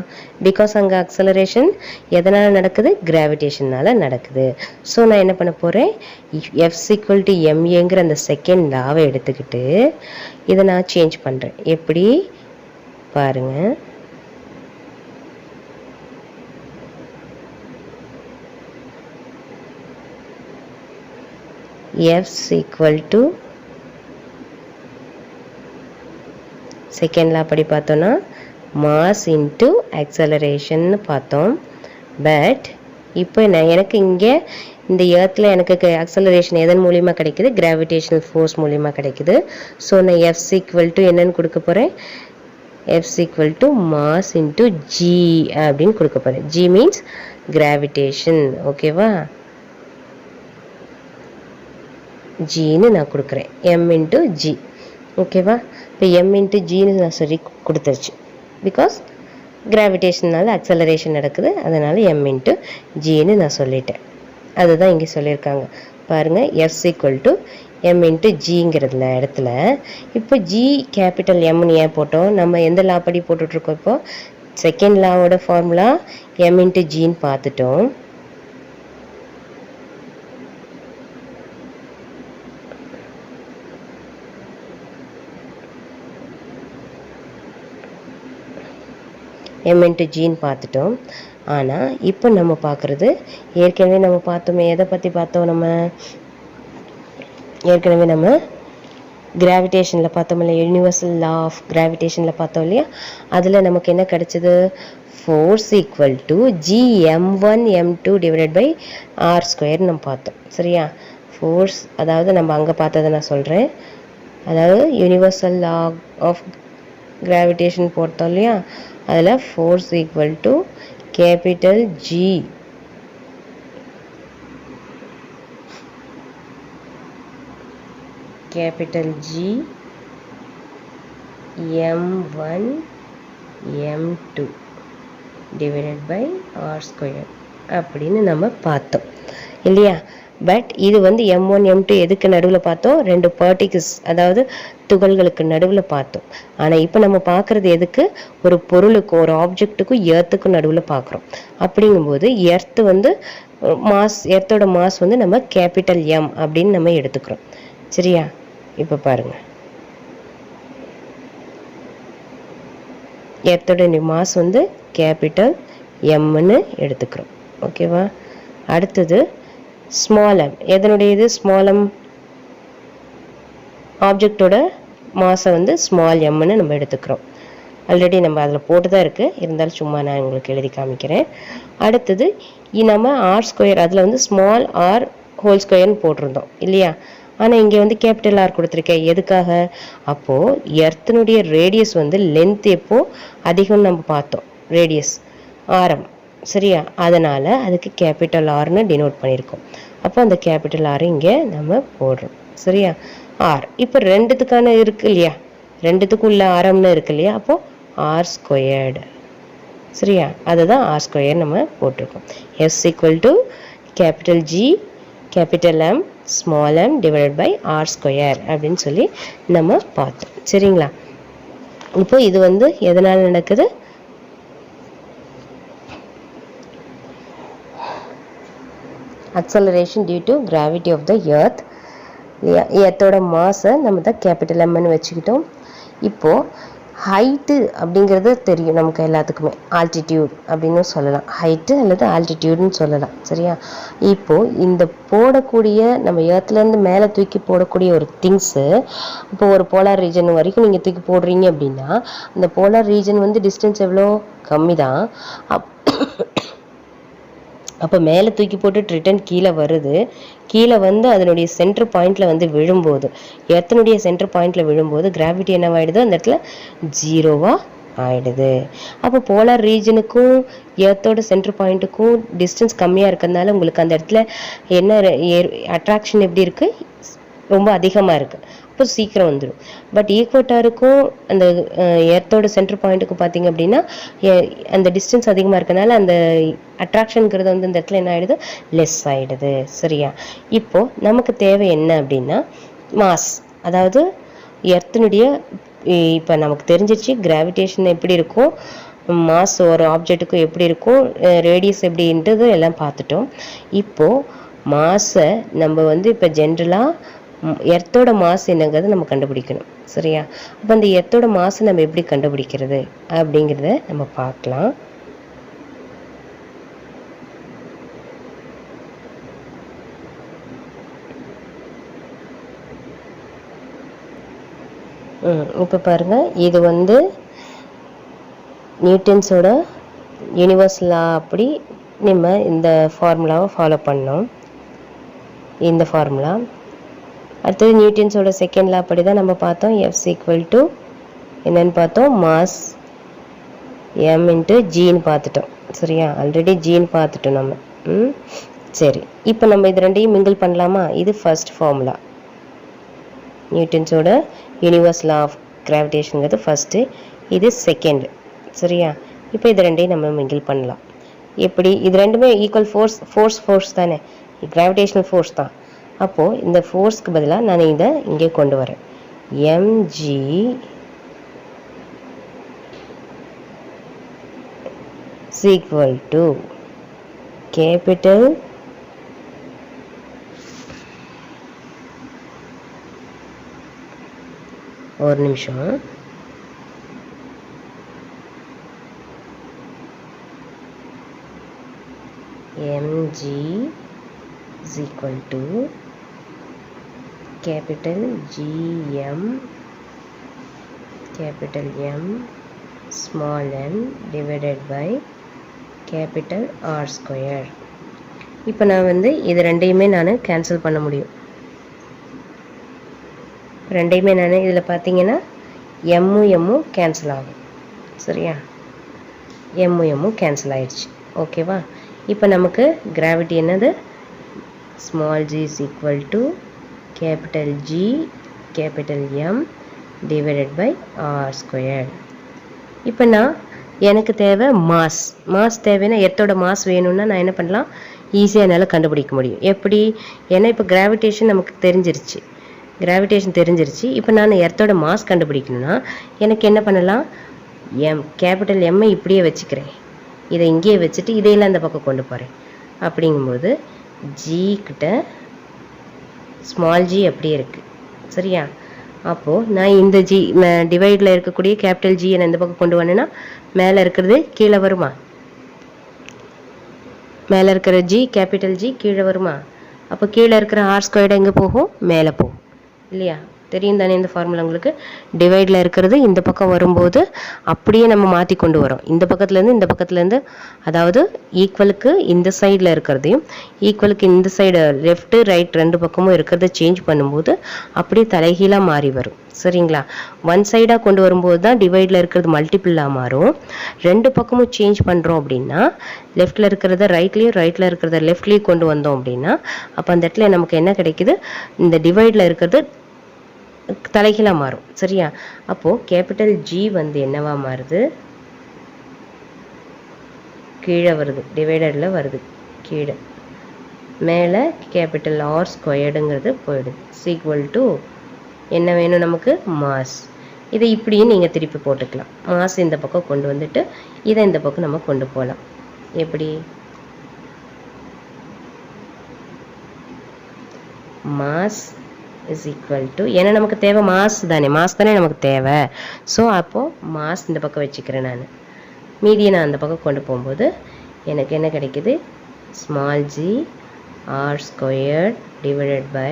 S1: பிகாஸ் அங்கே அக்சலரேஷன் எதனால் நடக்குது, கிராவிடேஷனால் நடக்குது. ஸோ நான் என்ன பண்ண போகிறேன், எஃப்ஸ் ஈக்குவல் டு எம்ஏங்கிற அந்த செகண்ட் லாவை எடுத்துக்கிட்டு இதை நான் சேஞ்ச் பண்ணுறேன். எப்படி பாருங்கள், எஃப்ஸ் ஈக்குவல் டு செகண்ட் லா படி பார்த்தோன்னா மாஸ் இன்ட்டு ஆக்சலரேஷன்னு பார்த்தோம். பட் இப்போ எனக்கு இங்கே இந்த எர்த்தில் எனக்கு அக்சலரேஷன் எதன் மூலிமா கிடைக்குது? கிராவிடேஷனல் ஃபோர்ஸ் மூலிமா கிடைக்குது. ஸோ நான் எஃப்ஸ் ஈக்குவல் டு என்னன்னு கொடுக்க போகிறேன்? F equal to mass into G அப்படின்னு கொடுக்க போகிறேன். G means gravitation. ஓகேவா? Gன்னு நான் கொடுக்குறேன். M into G. ஓகேவா? இப்போ M into Gன்னு நான் சொல்லி கொடுத்துருச்சு. பிகாஸ் கிராவிடேஷனால் அக்சலரேஷன் நடக்குது, அதனால் M into Gன்னு நான் சொல்லிட்டேன். அதுதான் இங்கே சொல்லியிருக்காங்க பாருங்கள். F equal to M into Gங்கிறதுல இடத்துல இப்போ G கேபிட்டல் எம்னு ஏன் போட்டோம்? நம்ம எந்த லா படி போட்டுட்ருக்கோம்? இப்போ செகண்ட் லாவோட ஃபார்முலா M into Gன்னு பார்த்துட்டோம். M into Gன்னு பார்த்துட்டோம். ஆனால் இப்போ நம்ம பார்க்குறது ஏற்கனவே நம்ம பார்த்தோமே, எதை பற்றி பார்த்தோம்? ஏற்கனவே நம்ம கிராவிடேஷனில் பார்த்தோம் இல்லையா, யூனிவர்சல் லா ஆஃப் கிராவிடேஷனில் பார்த்தோம் இல்லையா, அதில் நமக்கு என்ன கிடைச்சது? Force equal to G m1 m2 divided by R square நம்ம பார்த்தோம். சரியா? ஃபோர்ஸ் அதாவது நம்ம அங்கே பார்த்ததை நான் சொல்கிறேன். அதாவது யூனிவர்சல் லா ஆஃப் கிராவிடேஷன் போட்டோம் இல்லையா, அதில் force equal to capital G capital G m1 m2 divided by r square அப்படின்னு நம்ம பார்த்தோம் இல்லையா? பட் இது வந்து m1 m2 எதுக்கு நடுவில் பார்த்தோம்? ரெண்டு பார்ட்டிகிள்ஸ், அதாவது துகள்களுக்கு நடுவில் பார்த்தோம். ஆனால் இப்போ நம்ம பார்க்குறது எதுக்கு? ஒரு பொருளுக்கும் ஒரு ஆப்ஜெக்ட்டுக்கும் எர்த்துக்கும் நடுவில் பார்க்குறோம். அப்படிங்கும்போது எர்த்து வந்து மாஸ், எர்த்தோட மாஸ் வந்து நம்ம கேபிட்டல் எம் அப்படின்னு நம்ம எடுத்துக்கிறோம். சரியா? இப்போ பாருங்க, எர்த்தோட மாஸ் வந்து கேபிட்டல் எம்னு எடுத்துக்கிறோம். ஓகேவா? அடுத்தது ஸ்மால் எம். எதனுடையது ஸ்மால் எம்? ஆப்ஜெக்டோட மாஸை வந்து ஸ்மால் எம்னு நம்ம எடுத்துக்கிறோம். ஆல்ரெடி நம்ம அதில் போட்டு தான் இருக்குது, இருந்தாலும் சும்மா நான் உங்களுக்கு எழுதி காமிக்கிறேன். அடுத்தது நம்ம ஆர் ஸ்கொயர், அதில் வந்து ஸ்மால் ஆர் ஹோல் ஸ்கொயர்னு போட்டிருந்தோம் இல்லையா? ஆனால் இங்கே வந்து கேபிட்டல் ஆர் கொடுத்துருக்கேன். எதுக்காக? அப்போது எர்த்தினுடைய ரேடியஸ் வந்து லென்த் எப்போ அதிகம்னு நம்ம பார்த்தோம், ரேடியஸ் ஆரம். சரியா? அதனால் அதுக்கு கேபிட்டல் ஆர்னு டினோட் பண்ணியிருக்கோம். அப்போ அந்த கேபிட்டல் ஆர் இங்கே நம்ம போடுறோம். சரியா? ஆர் இப்போ ரெண்டுத்துக்கான இருக்குது இல்லையா, ரெண்டுத்துக்கும் உள்ள ஆரம்னு இருக்கு இல்லையா, அப்போது ஆர் ஸ்கொயர்டு. சரியா? அதுதான் ஆர் ஸ்கொயர் நம்ம போட்டிருக்கோம். S equal to capital G capital M small M divided by R square அப்படின்னு சொல்லி நம்ம பார்த்தோம். சரிங்களா? இப்போ இது வந்து எதனால் நடக்குது? acceleration due to gravity of the earth. எர்த்தோட மாஸை நம்ம தான் கேபிட்டல் எம்னு வச்சுக்கிட்டோம். இப்போது ஹைட்டு அப்படிங்கிறது தெரியும் நமக்கு எல்லாத்துக்குமே, ஆல்டிடியூட் அப்படின்னு சொல்லலாம், ஹைட்டு அல்லது ஆல்டிடியூட்னு சொல்லலாம். சரியா? இப்போது இந்த போடக்கூடிய நம்ம எர்த்துலேருந்து மேலே தூக்கி போடக்கூடிய ஒரு திங்ஸு, இப்போ ஒரு போலார் ரீஜன் வரைக்கும் நீங்கள் தூக்கி போடுறீங்க அப்படின்னா அந்த போலார் ரீஜன் வந்து டிஸ்டன்ஸ் எவ்வளோ? கம்மி தான். அப்போ மேலே தூக்கி போட்டு ரிட்டன் கீழே வருது. கீழே வந்து அதனுடைய சென்டர் பாயிண்டில் வந்து விழும்போது, எர்த்தனுடைய சென்டர் பாயிண்டில் விழும்போது கிராவிட்டி என்னவாயிடுது? அந்த இடத்துல ஜீரோவாக ஆகிடுது. அப்போ போலார் ரீஜனுக்கும் எர்த்தோட சென்டர் பாயிண்ட்டுக்கும் டிஸ்டன்ஸ் கம்மியாக இருக்கிறதுனால உங்களுக்கு அந்த இடத்துல என்ன அட்ராக்ஷன் எப்படி இருக்குது? ரொம்ப அதிகமாக இருக்குது. அப்போ சீக்கிரம் வந்துடும். பட் ஈக்குவேட்டருக்கும் அந்த எர்த்தோட சென்டர் பாயிண்ட்டுக்கும் பார்த்தீங்க அப்படின்னா அந்த டிஸ்டன்ஸ் அதிகமாக இருக்கனால அந்த அட்ராக்ஷனுங்கிறது வந்து இந்த இடத்துல என்ன ஆகிடுது? லெஸ் ஆகிடுது. சரியா? இப்போது நமக்கு தேவை என்ன அப்படின்னா மாஸ், அதாவது எர்த்தினுடைய இப்போ நமக்கு தெரிஞ்சிச்சு கிராவிடேஷன் எப்படி இருக்கும், மாஸ் ஒரு ஆப்ஜெக்ட்டுக்கும் எப்படி இருக்கும், ரேடியஸ் எப்படின்றது எல்லாம் பார்த்துட்டோம். இப்போது மாஸை நம்ம வந்து இப்போ ஜென்ரலாக எர்த்தோட மாஸ் என்னங்கிறத நம்ம கண்டுபிடிக்கணும். சரியா? அப்போ அந்த எர்த்தோட மாஸை நம்ம எப்படி கண்டுபிடிக்கிறது அப்படிங்கிறத நம்ம பார்க்கலாம். இப்போ பாருங்கள், இது வந்து நியூட்டன்ஸோட யூனிவர்சல் லா அப்படி நம்ம இந்த ஃபார்முலாவை ஃபாலோ பண்ணோம். இந்த ஃபார்முலா. அடுத்தது நியூட்டன்ஸோட செகண்ட் லா படி தான் நம்ம பார்த்தோம். F ஈக்குவல் டு என்னன்னு பார்த்தோம், மாஸ் m இன்ட்டு ஜின்னு பார்த்துட்டோம். சரியா, ஆல்ரெடி ஜின்னு பார்த்துட்டோம் நம்ம. சரி, இப்போ நம்ம இது ரெண்டையும் மிங்கிள் பண்ணலாமா? இது ஃபர்ஸ்ட் ஃபார்முலா, நியூட்டன்ஸோட யூனிவர்ஸ் லா ஆஃப் கிராவிடேஷனுங்கிறது ஃபர்ஸ்ட்டு, இது செகண்ட். சரியா, இப்போ இது ரெண்டையும் நம்ம மிங்கிள் பண்ணலாம். எப்படி? இது ரெண்டுமே ஈக்குவல் ஃபோர்ஸ் தானே, கிராவிடேஷனல் ஃபோர்ஸ் தான். அப்போது இந்த ஃபோர்ஸ்க்கு பதிலாக நான் இதை இங்கே கொண்டு வரேன். mg is equal to capital ஒரு நிமிஷம், mg is equal to capital GM capital M small m divided by capital R square. இப்போ நான் இது ரெண்டையுமே நான் கேன்சல் பண்ண முடியும். ரெண்டையுமே நான் இதில் பார்த்தீங்கன்னா எம்மும் கேன்சல் ஆகும். சரியா, எம்மும் கேன்சல் ஆயிடுச்சு. ஓகேவா, இப்போ நமக்கு கிராவிட்டி என்னது, small g is equal to capital G capital M divided by R square. இப்போ எனக்கு தேவை மாஸ் தேவைன்னா எர்த்தோட மாஸ் வேணும்னா நான் என்ன பண்ணலாம், ஈஸியாக என்னால் கண்டுபிடிக்க முடியும். எப்படி? ஏன்னா இப்போ கிராவிடேஷன் நமக்கு தெரிஞ்சிருச்சு. இப்போ நான் எர்த்தோட மாஸ் கண்டுபிடிக்கணும்னா எனக்கு என்ன பண்ணலாம், கேபிட்டல் எம்ஐ இப்படியே வச்சுக்கிறேன், இதை இங்கேயே வச்சுட்டு இதையெல்லாம் அந்த பக்கம் கொண்டு போகிறேன். அப்படிங்கும்போது ஜி கிட்ட ஸ்மால் ஜி அப்படியே இருக்குது. சரியா, அப்போது நான் இந்த ஜி டிவைடில் இருக்கக்கூடிய கேபிட்டல் ஜி நான் இந்த பக்கம் கொண்டு வந்தேன்னா மேலே இருக்கிறது கீழே வருமா, மேலே இருக்கிற ஜி கேபிட்டல் ஜி கீழே வருமா? அப்போ கீழே இருக்கிற ஆர் ஸ்கொயர்டு எங்கே போகும், மேலே போகும் இல்லையா? தெரியும் தானே இந்த ஃபார்முலா உங்களுக்கு. டிவைடில் இருக்கிறது இந்த பக்கம் வரும்போது அப்படியே நம்ம மாற்றி கொண்டு வரோம். இந்த பக்கத்துலேருந்து அதாவது ஈக்குவலுக்கு இந்த சைடில் இருக்கிறதையும் ஈக்குவலுக்கு இந்த சைடு லெஃப்ட்டு ரைட் ரெண்டு பக்கமும் இருக்கிறத சேஞ்ச் பண்ணும்போது அப்படியே தலைகீழாக மாறி வரும். சரிங்களா, ஒன் சைடாக கொண்டு வரும்போது தான் டிவைடில் இருக்கிறது மல்டிபிளாக மாறும். ரெண்டு பக்கமும் சேஞ்ச் பண்ணுறோம் அப்படின்னா லெஃப்டில் இருக்கிறத ரைட்டில் இருக்கிறத லெஃப்ட்லேயும் கொண்டு வந்தோம் அப்படின்னா அப்போ அந்த இடத்துல நமக்கு என்ன கிடைக்குது, இந்த டிவைடில் இருக்கிறது தலைகீழாக மாறும். சரியா, அப்போது கேபிட்டல் ஜி என்னவா மாறுது, கீழே வருது, டிவைடரில் வருது கீழே, மேலே கேபிட்டல் ஆர் ஸ்கொயர்டுங்கிறது போயிடுது. ஈக்குவல் டு என்ன வேணும் நமக்கு, மாஸ். இதை இப்படியும் நீங்கள் திருப்பி போட்டுக்கலாம். மாஸ் இந்த பக்கம் கொண்டு வந்துட்டு இதை இந்த பக்கம் நம்ம கொண்டு போகலாம். எப்படி, மாஸ் is equal to, ஏன்னா நமக்கு தேவை மாஸ் தானே நமக்கு தேவை. ஸோ அப்போது மாஸ் இந்த பக்கம் வச்சுக்கிறேன் நான், மீதியை நான் அந்த பக்கம் கொண்டு போகும்போது எனக்கு என்ன கிடைக்குது, small G R squared divided by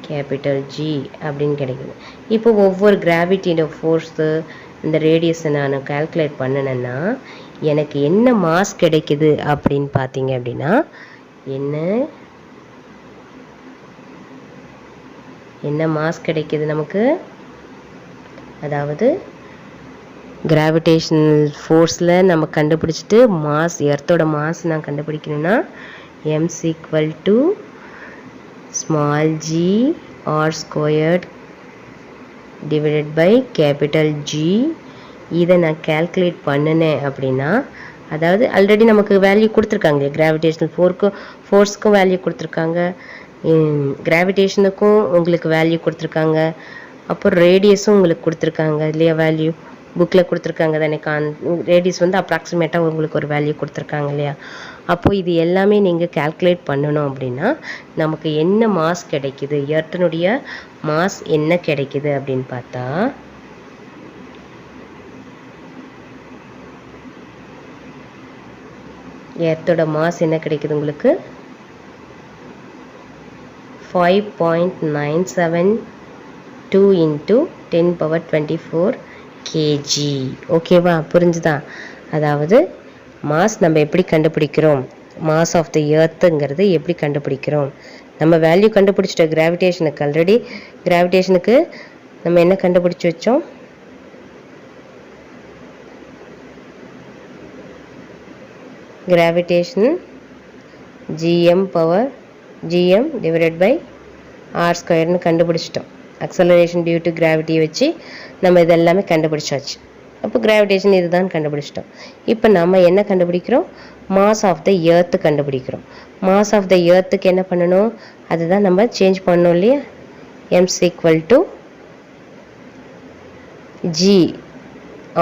S1: capital G அப்படின்னு கிடைக்குது. இப்போ ஒவ்வொரு கிராவிட்டியோட ஃபோர்ஸு இந்த ரேடியஸை நான் கால்குலேட் பண்ணினேன்னா எனக்கு என்ன மாஸ் கிடைக்குது அப்படின்னு பார்த்தீங்க அப்படின்னா என்ன மாஸ் கிடைக்குது நமக்கு, அதாவது கிராவிடேஷனல் ஃபோர்ஸில் நம்ம கண்டுபிடிச்சிட்டு மாஸ் எர்த்தோட மாஸ் நான் கண்டுபிடிக்கணும்னா m equal to small G R squared divided by capital G. இதை நான் கால்குலேட் பண்ணினேன் அப்படின்னா, அதாவது ஆல்ரெடி நமக்கு வேல்யூ கொடுத்துருக்காங்க, கிராவிடேஷனல் ஃபோர்ஸ்க்கும் வேல்யூ கொடுத்துருக்காங்க, கிராவிடேஷனுக்கும் உங்களுக்கு வேல்யூ கொடுத்துருக்காங்க, அப்புறம் ரேடியஸும் உங்களுக்கு கொடுத்துருக்காங்க இல்லையா, வேல்யூ புக்கில் கொடுத்துருக்காங்க தானே. ரேடியஸ் அப்ராக்சிமேட்டாக உங்களுக்கு ஒரு வேல்யூ கொடுத்துருக்காங்க இல்லையா. அப்போது இது எல்லாமே நீங்கள் கால்குலேட் பண்ணணும் அப்படின்னா நமக்கு என்ன மாஸ் கிடைக்குது, எர்த்தனுடைய மாஸ் என்ன கிடைக்குது அப்படின்னு பார்த்தா எர்த்தோட மாஸ் என்ன கிடைக்குது உங்களுக்கு, 5.972 into 10^24 kg. ஓகேவா, புரிஞ்சுதா? அதாவது மாஸ் நம்ம எப்படி கண்டுபிடிக்கிறோம், மாஸ் ஆஃப் த எர்த்துங்கிறது எப்படி கண்டுபிடிக்கிறோம், நம்ம வேல்யூ கண்டுபிடிச்சிட்டோம் கிராவிடேஷனுக்கு. ஆல்ரெடி கிராவிடேஷனுக்கு நம்ம என்ன கண்டுபிடிச்சி வச்சோம்? Gravitation gm divided by r ஸ்கொயர்னு கண்டுபிடிச்சிட்டோம். அக்சலரேஷன் டியூ டு கிராவிட்டியை வச்சு நம்ம இதெல்லாமே கண்டுபிடிச்சாச்சு. அப்போ கிராவிடேஷன் இதுதான் கண்டுபிடிச்சிட்டோம். இப்போ நம்ம என்ன கண்டுபிடிக்கிறோம்? மாஸ் ஆஃப் த எர்த்து கண்டுபிடிக்கிறோம். மாஸ் ஆஃப் த எர்த்துக்கு என்ன பண்ணணும்? அதுதான் நம்ம சேஞ்ச் பண்ணோம் இல்லையா? M is equal to G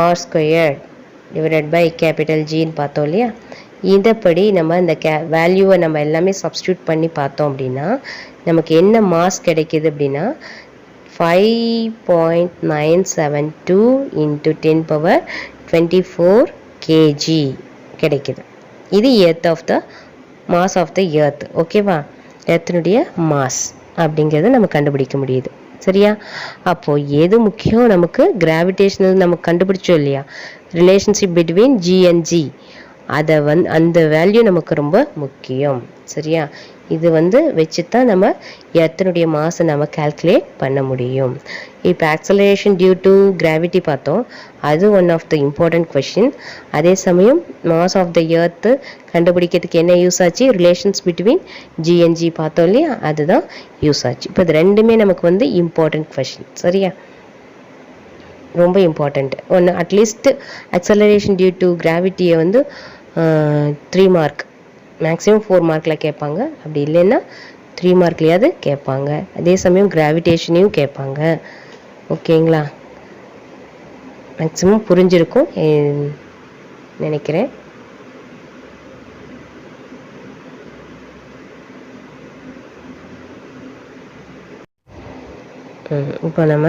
S1: R square divided by capital ஜின்னு பார்த்தோம் இல்லையா? இதைப்படி நம்ம இந்த வேல்யூவை நம்ம எல்லாமே சப்ஸ்டியூட் பண்ணி பார்த்தோம் அப்படின்னா நமக்கு என்ன மாஸ் கிடைக்கிது அப்படின்னா 5.972 into 10^24 kg கிடைக்குது. இது earth of the mass of the earth. ஓகேவா? எர்த்தினுடைய மாஸ் அப்படிங்கிறத நம்ம கண்டுபிடிக்க முடியுது. சரியா? அப்போது எது முக்கியம்? நமக்கு கிராவிடேஷனல் நமக்கு கண்டுபிடிச்சோம் இல்லையா? Relationship between G and G, அதை அந்த வேல்யூ நமக்கு ரொம்ப முக்கியம். சரியா? இது வச்சு தான் நம்ம எர்த்தினுடைய மாஸை நம்ம கால்குலேட் பண்ண முடியும். இப்போ ஆக்சலரேஷன் டியூ டு கிராவிட்டி பார்த்தோம், அது one of the important question. அதே சமயம் மாஸ் ஆஃப் த எர்த்து கண்டுபிடிக்கிறதுக்கு என்ன யூஸ் ஆச்சு? Relations between G and G பார்த்தோம் இல்லையா? அதுதான் யூஸ் ஆச்சு. இப்போ இது ரெண்டுமே நமக்கு இம்பார்ட்டன்ட் கொஷின். சரியா? ரொம்ப இம்பார்ட்டண்ட். ஒன்று அட்லீஸ்ட் அக்சலரேஷன் டியூ டு கிராவிட்டியை 3 மார்க், மேக்ஸிமம் 4 மார்க்கில் கேட்பாங்க. அப்படி இல்லைன்னா 3 மார்க்லையாவது கேட்பாங்க. அதே சமயம் கிராவிடேஷனையும் கேட்பாங்க. ஓகேங்களா? மேக்ஸிமம் புரிஞ்சிருக்கும் நினைக்கிறேன். இப்போ நம்ம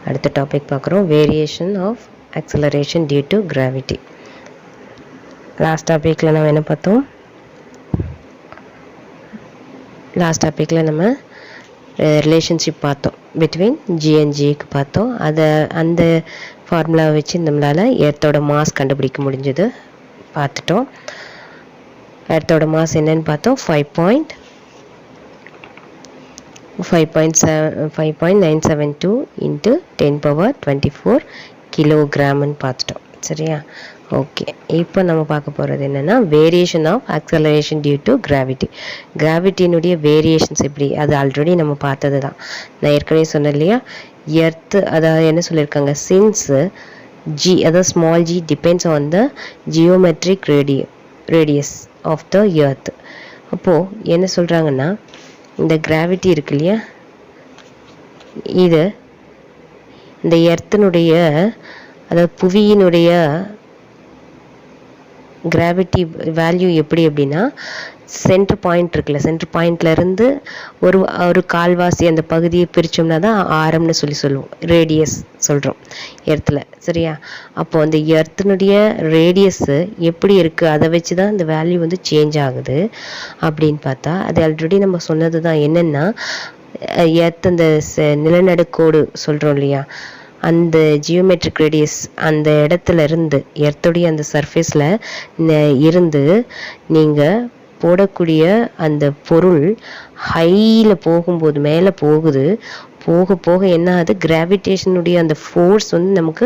S1: அடுத்த டாபிக் பார்க்குறோம், variation of acceleration due to gravity. Last டாப்பிக்கில் நம்ம என்ன பார்த்தோம்? லாஸ்ட் டாப்பிக்கில் நம்ம ரிலேஷன்ஷிப் பார்த்தோம் பிட்வீன் ஜி அண்ட் ஜிக்கு பார்த்தோம். அந்த ஃபார்முலாவை வச்சு நம்மளால் எர்த்தோட மாஸ் கண்டுபிடிக்க முடிஞ்சது பார்த்துட்டோம். எர்த்தோட மாஸ் என்னன்னு பார்த்தோம், 5.972 into 10^24 கிலோகிராம்னு பார்த்துட்டோம். சரியா? ஓகே. இப்போ நம்ம பார்க்க போகிறது என்னென்னா variation of acceleration due to gravity. கிராவிட்டியினுடைய வேரியேஷன்ஸ் எப்படி? அது ஆல்ரெடி நம்ம பார்த்தது தான். நான் ஏற்கனவே சொன்னேன் இல்லையா? எர்த்து அதாவது என்ன சொல்லியிருக்காங்க? சின்ஸ் ஜி, அதாவது small G depends on the geometric radius of the earth. அப்போது என்ன சொல்கிறாங்கன்னா, இந்த கிராவிட்டி இருக்கு இல்லையா, இது இந்த எர்த்தினுடைய அதாவது புவியினுடைய கிராவிட்டி வேல்யூ எப்படி அப்படின்னா, சென்டர் பாயிண்ட் இருக்குல்ல, சென்டர் பாயிண்ட்லேருந்து ஒரு கால்வாசி அந்த பகுதியை பிரித்தோம்னா தான் ஆரம்னு சொல்லுவோம், ரேடியஸ் சொல்கிறோம் எர்த்தில். சரியா? அப்போது அந்த எர்த்தினுடைய ரேடியஸ்ஸு எப்படி இருக்குது, அதை வச்சு தான் இந்த வேல்யூ சேஞ்ச் ஆகுது. அப்படின்னு பார்த்தா அது ஆல்ரெடி நம்ம சொன்னது தான். என்னென்னா, எர்த் அந்த நிலநடுக்கோடு சொல்கிறோம் இல்லையா, அந்த ஜியோமெட்ரிக் ரேடியஸ் அந்த இடத்துல இருந்து எர்த்துடைய அந்த சர்ஃபேஸில் இருந்து நீங்கள் போடக்கூடிய அந்த பொருள் ஹையில் போகும்போது, மேலே போகுது, போக போக என்ன ஆகுது? கிராவிடேஷனுடைய அந்த ஃபோர்ஸ் நமக்கு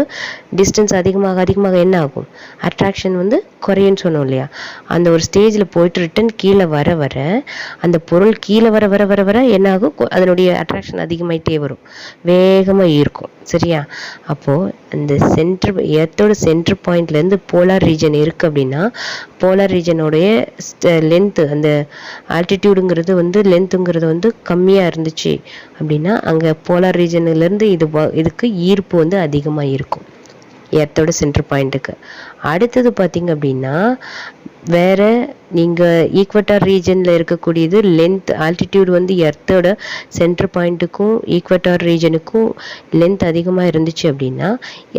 S1: டிஸ்டன்ஸ் அதிகமாக என்ன ஆகும்? அட்ராக்ஷன் குறையுன்னு சொன்னோம் இல்லையா? அந்த ஒரு ஸ்டேஜில் போயிட்டு ரிட்டன் கீழே வர வர அந்த பொருள் கீழே வர வர வர வர என்ன ஆகும்? அதனுடைய அட்ராக்ஷன் அதிகமாயிட்டே வரும், வேகமாக இருக்கும். சரியா? அப்போது அந்த எர்த்தோட சென்டர் பாயிண்ட்லேருந்து போலார் ரீஜன் இருக்குது அப்படின்னா, போலார் ரீஜனோடைய லென்த்து, அந்த ஆல்டிடியூடுங்கிறது லென்த்துங்கிறது கம்மியாக இருந்துச்சு அப்படின்னா, அங்கே போலார் ரீஜன்லேருந்து இதுக்கு ஈர்ப்பு அதிகமாக இருக்கும் எர்த்தோட சென்டர் பாயிண்ட்டுக்கு. அடுத்தது பார்த்திங்க அப்படின்னா, வேறு நீங்கள் ஈக்வட்டார் ரீஜனில் இருக்கக்கூடியது லென்த் ஆல்டிடியூட் எர்த்தோட சென்டர் பாயிண்ட்டுக்கும் ஈக்வட்டார் ரீஜனுக்கும் லென்த் அதிகமாக இருந்துச்சு அப்படின்னா,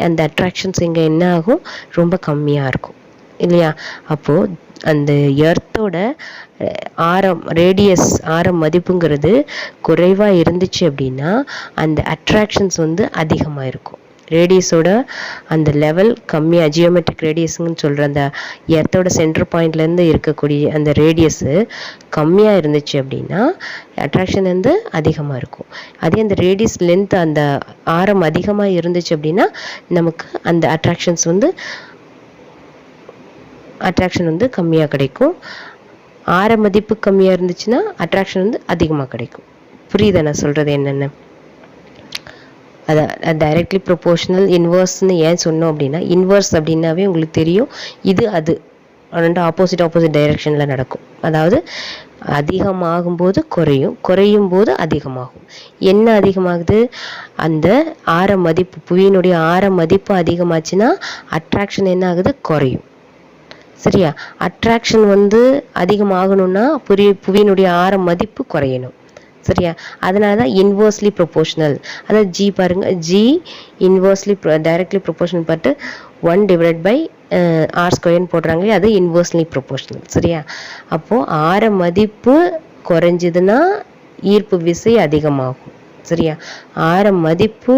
S1: அந்த அட்ராக்ஷன்ஸ் இங்கே என்ன ஆகும்? ரொம்ப கம்மியாக இருக்கும் இல்லையா? அப்போது அந்த எர்த்தோட ரேடியஸ் ஆரம் மதிப்புங்கிறது குறைவாக இருந்துச்சு அப்படின்னா அந்த அட்ராக்ஷன்ஸ் அதிகமாக இருக்கும். ரேடியஸோட அந்த லெவல் கம்மியாக ஜியோமெட்ரிக் ரேடியஸ்ன்னு சொல்கிற அந்த எர்த்தோட சென்டர் பாயிண்ட்லேருந்து இருக்கக்கூடிய அந்த ரேடியஸு கம்மியாக இருந்துச்சு அப்படின்னா அட்ராக்ஷன் வந்து அதிகமாக இருக்கும். அதே அந்த ரேடியஸ் லென்த் அந்த ஆரம் அதிகமாக இருந்துச்சு அப்படின்னா நமக்கு அந்த அட்ராக்ஷன் வந்து கம்மியாக கிடைக்கும். ஆர மதிப்பு கம்மியாக இருந்துச்சுன்னா அட்ராக்ஷன் வந்து அதிகமாக கிடைக்கும். புரியுதா நான் சொல்கிறது என்னென்னு? அதான் டைரக்ட்லி ப்ரொபோர்ஷனல் இன்வர்ஸ்ன்னு ஏன் சொன்னோம் அப்படின்னா, இன்வர்ஸ் அப்படின்னாவே உங்களுக்கு தெரியும், இது அது ரெண்டு ஆப்போசிட் டைரெக்ஷனில் நடக்கும். அதாவது அதிகமாகும்போது குறையும் போது அதிகமாகும். என்ன அதிகமாகுது? அந்த ஆர மதிப்பு, புவியினுடைய ஆர மதிப்பு அதிகமாச்சுன்னா அட்ராக்ஷன் என்ன ஆகுது? குறையும். சரியா? அட்ராக்ஷன் வந்து அதிகமாகணும்னா புவியினுடைய ஆர மதிப்பு குறையணும். சரியா? அதனால தான் இன்வர்ஸ்லி ப்ரொபோர்ஷனல். அதாவது ஜி பாருங்க, ஜி இன்வர்ஸ்லி டைரக்ட்லி ப்ரொபோர்ஷனல் பட்டு 1 டிவைட் பை ஆர் ஸ்கொயர்னு போடுறாங்களே, அது இன்வர்ஸ்லி ப்ரொபோர்ஷனல். சரியா? அப்போது ஆர மதிப்பு குறைஞ்சதுன்னா ஈர்ப்பு விசை அதிகமாகும். சரியா? ஆர மதிப்பு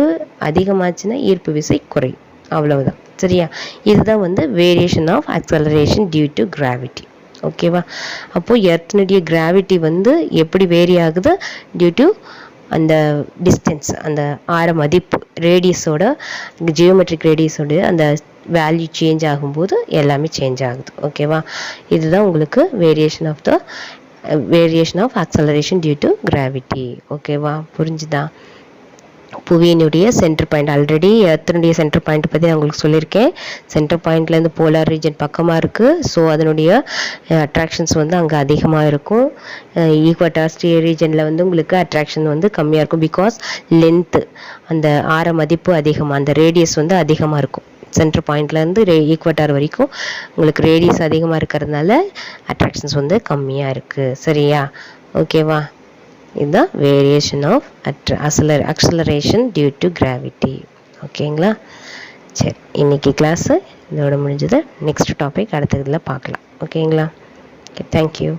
S1: அதிகமாச்சுன்னா ஈர்ப்பு விசை குறையும். அவ்வளவுதான். சரியா? இதுதான் வந்து variation of acceleration due to gravity. ஓகேவா? அப்போது எர்த்தினுடைய கிராவிட்டி வந்து எப்படி வேரி ஆகுது? டியூ டு அந்த டிஸ்டன்ஸ், அந்த ஆர மதிப்பு, ரேடியஸோட ஜியோமெட்ரிக் ரேடியஸோட அந்த வேல்யூ சேஞ்ச் ஆகும்போது எல்லாமே சேஞ்ச் ஆகுது. ஓகேவா? இதுதான் உங்களுக்கு variation of acceleration due to gravity. ஓகேவா? புரிஞ்சுதா? புவியினுடைய சென்டர் பாயிண்ட், ஆல்ரெடி எர்த்தினுடைய சென்டர் பாயிண்ட் பற்றி நான் உங்களுக்கு சொல்லியிருக்கேன். சென்டர் பாயிண்ட்லேருந்து போலார் ரீஜன் பக்கமாக இருக்குது. ஸோ அதனுடைய அட்ராக்ஷன்ஸ் வந்து அங்கே அதிகமாக இருக்கும். ஈக்வட்டார் ரீஜனில் வந்து உங்களுக்கு அட்ராக்ஷன் வந்து கம்மியாக இருக்கும். பிகாஸ் லென்த்து, அந்த ஆர மதிப்பு அதிகமாக, அந்த ரேடியஸ் வந்து அதிகமாக இருக்கும். சென்டர் பாயிண்ட்லேருந்து ஈக்வட்டார் வரைக்கும் உங்களுக்கு ரேடியஸ் அதிகமாக இருக்கிறதுனால அட்ராக்ஷன்ஸ் வந்து கம்மியாக இருக்குது. சரியா? ஓகேவா? இதுதான் variation of acceleration due to gravity. ஓகேங்களா? சரி, இன்னைக்கு கிளாஸு இதோட முடிஞ்சது. நெக்ஸ்ட் டாபிக் அடுத்த இதில் பார்க்கலாம். ஓகேங்களா? Okay, thank you.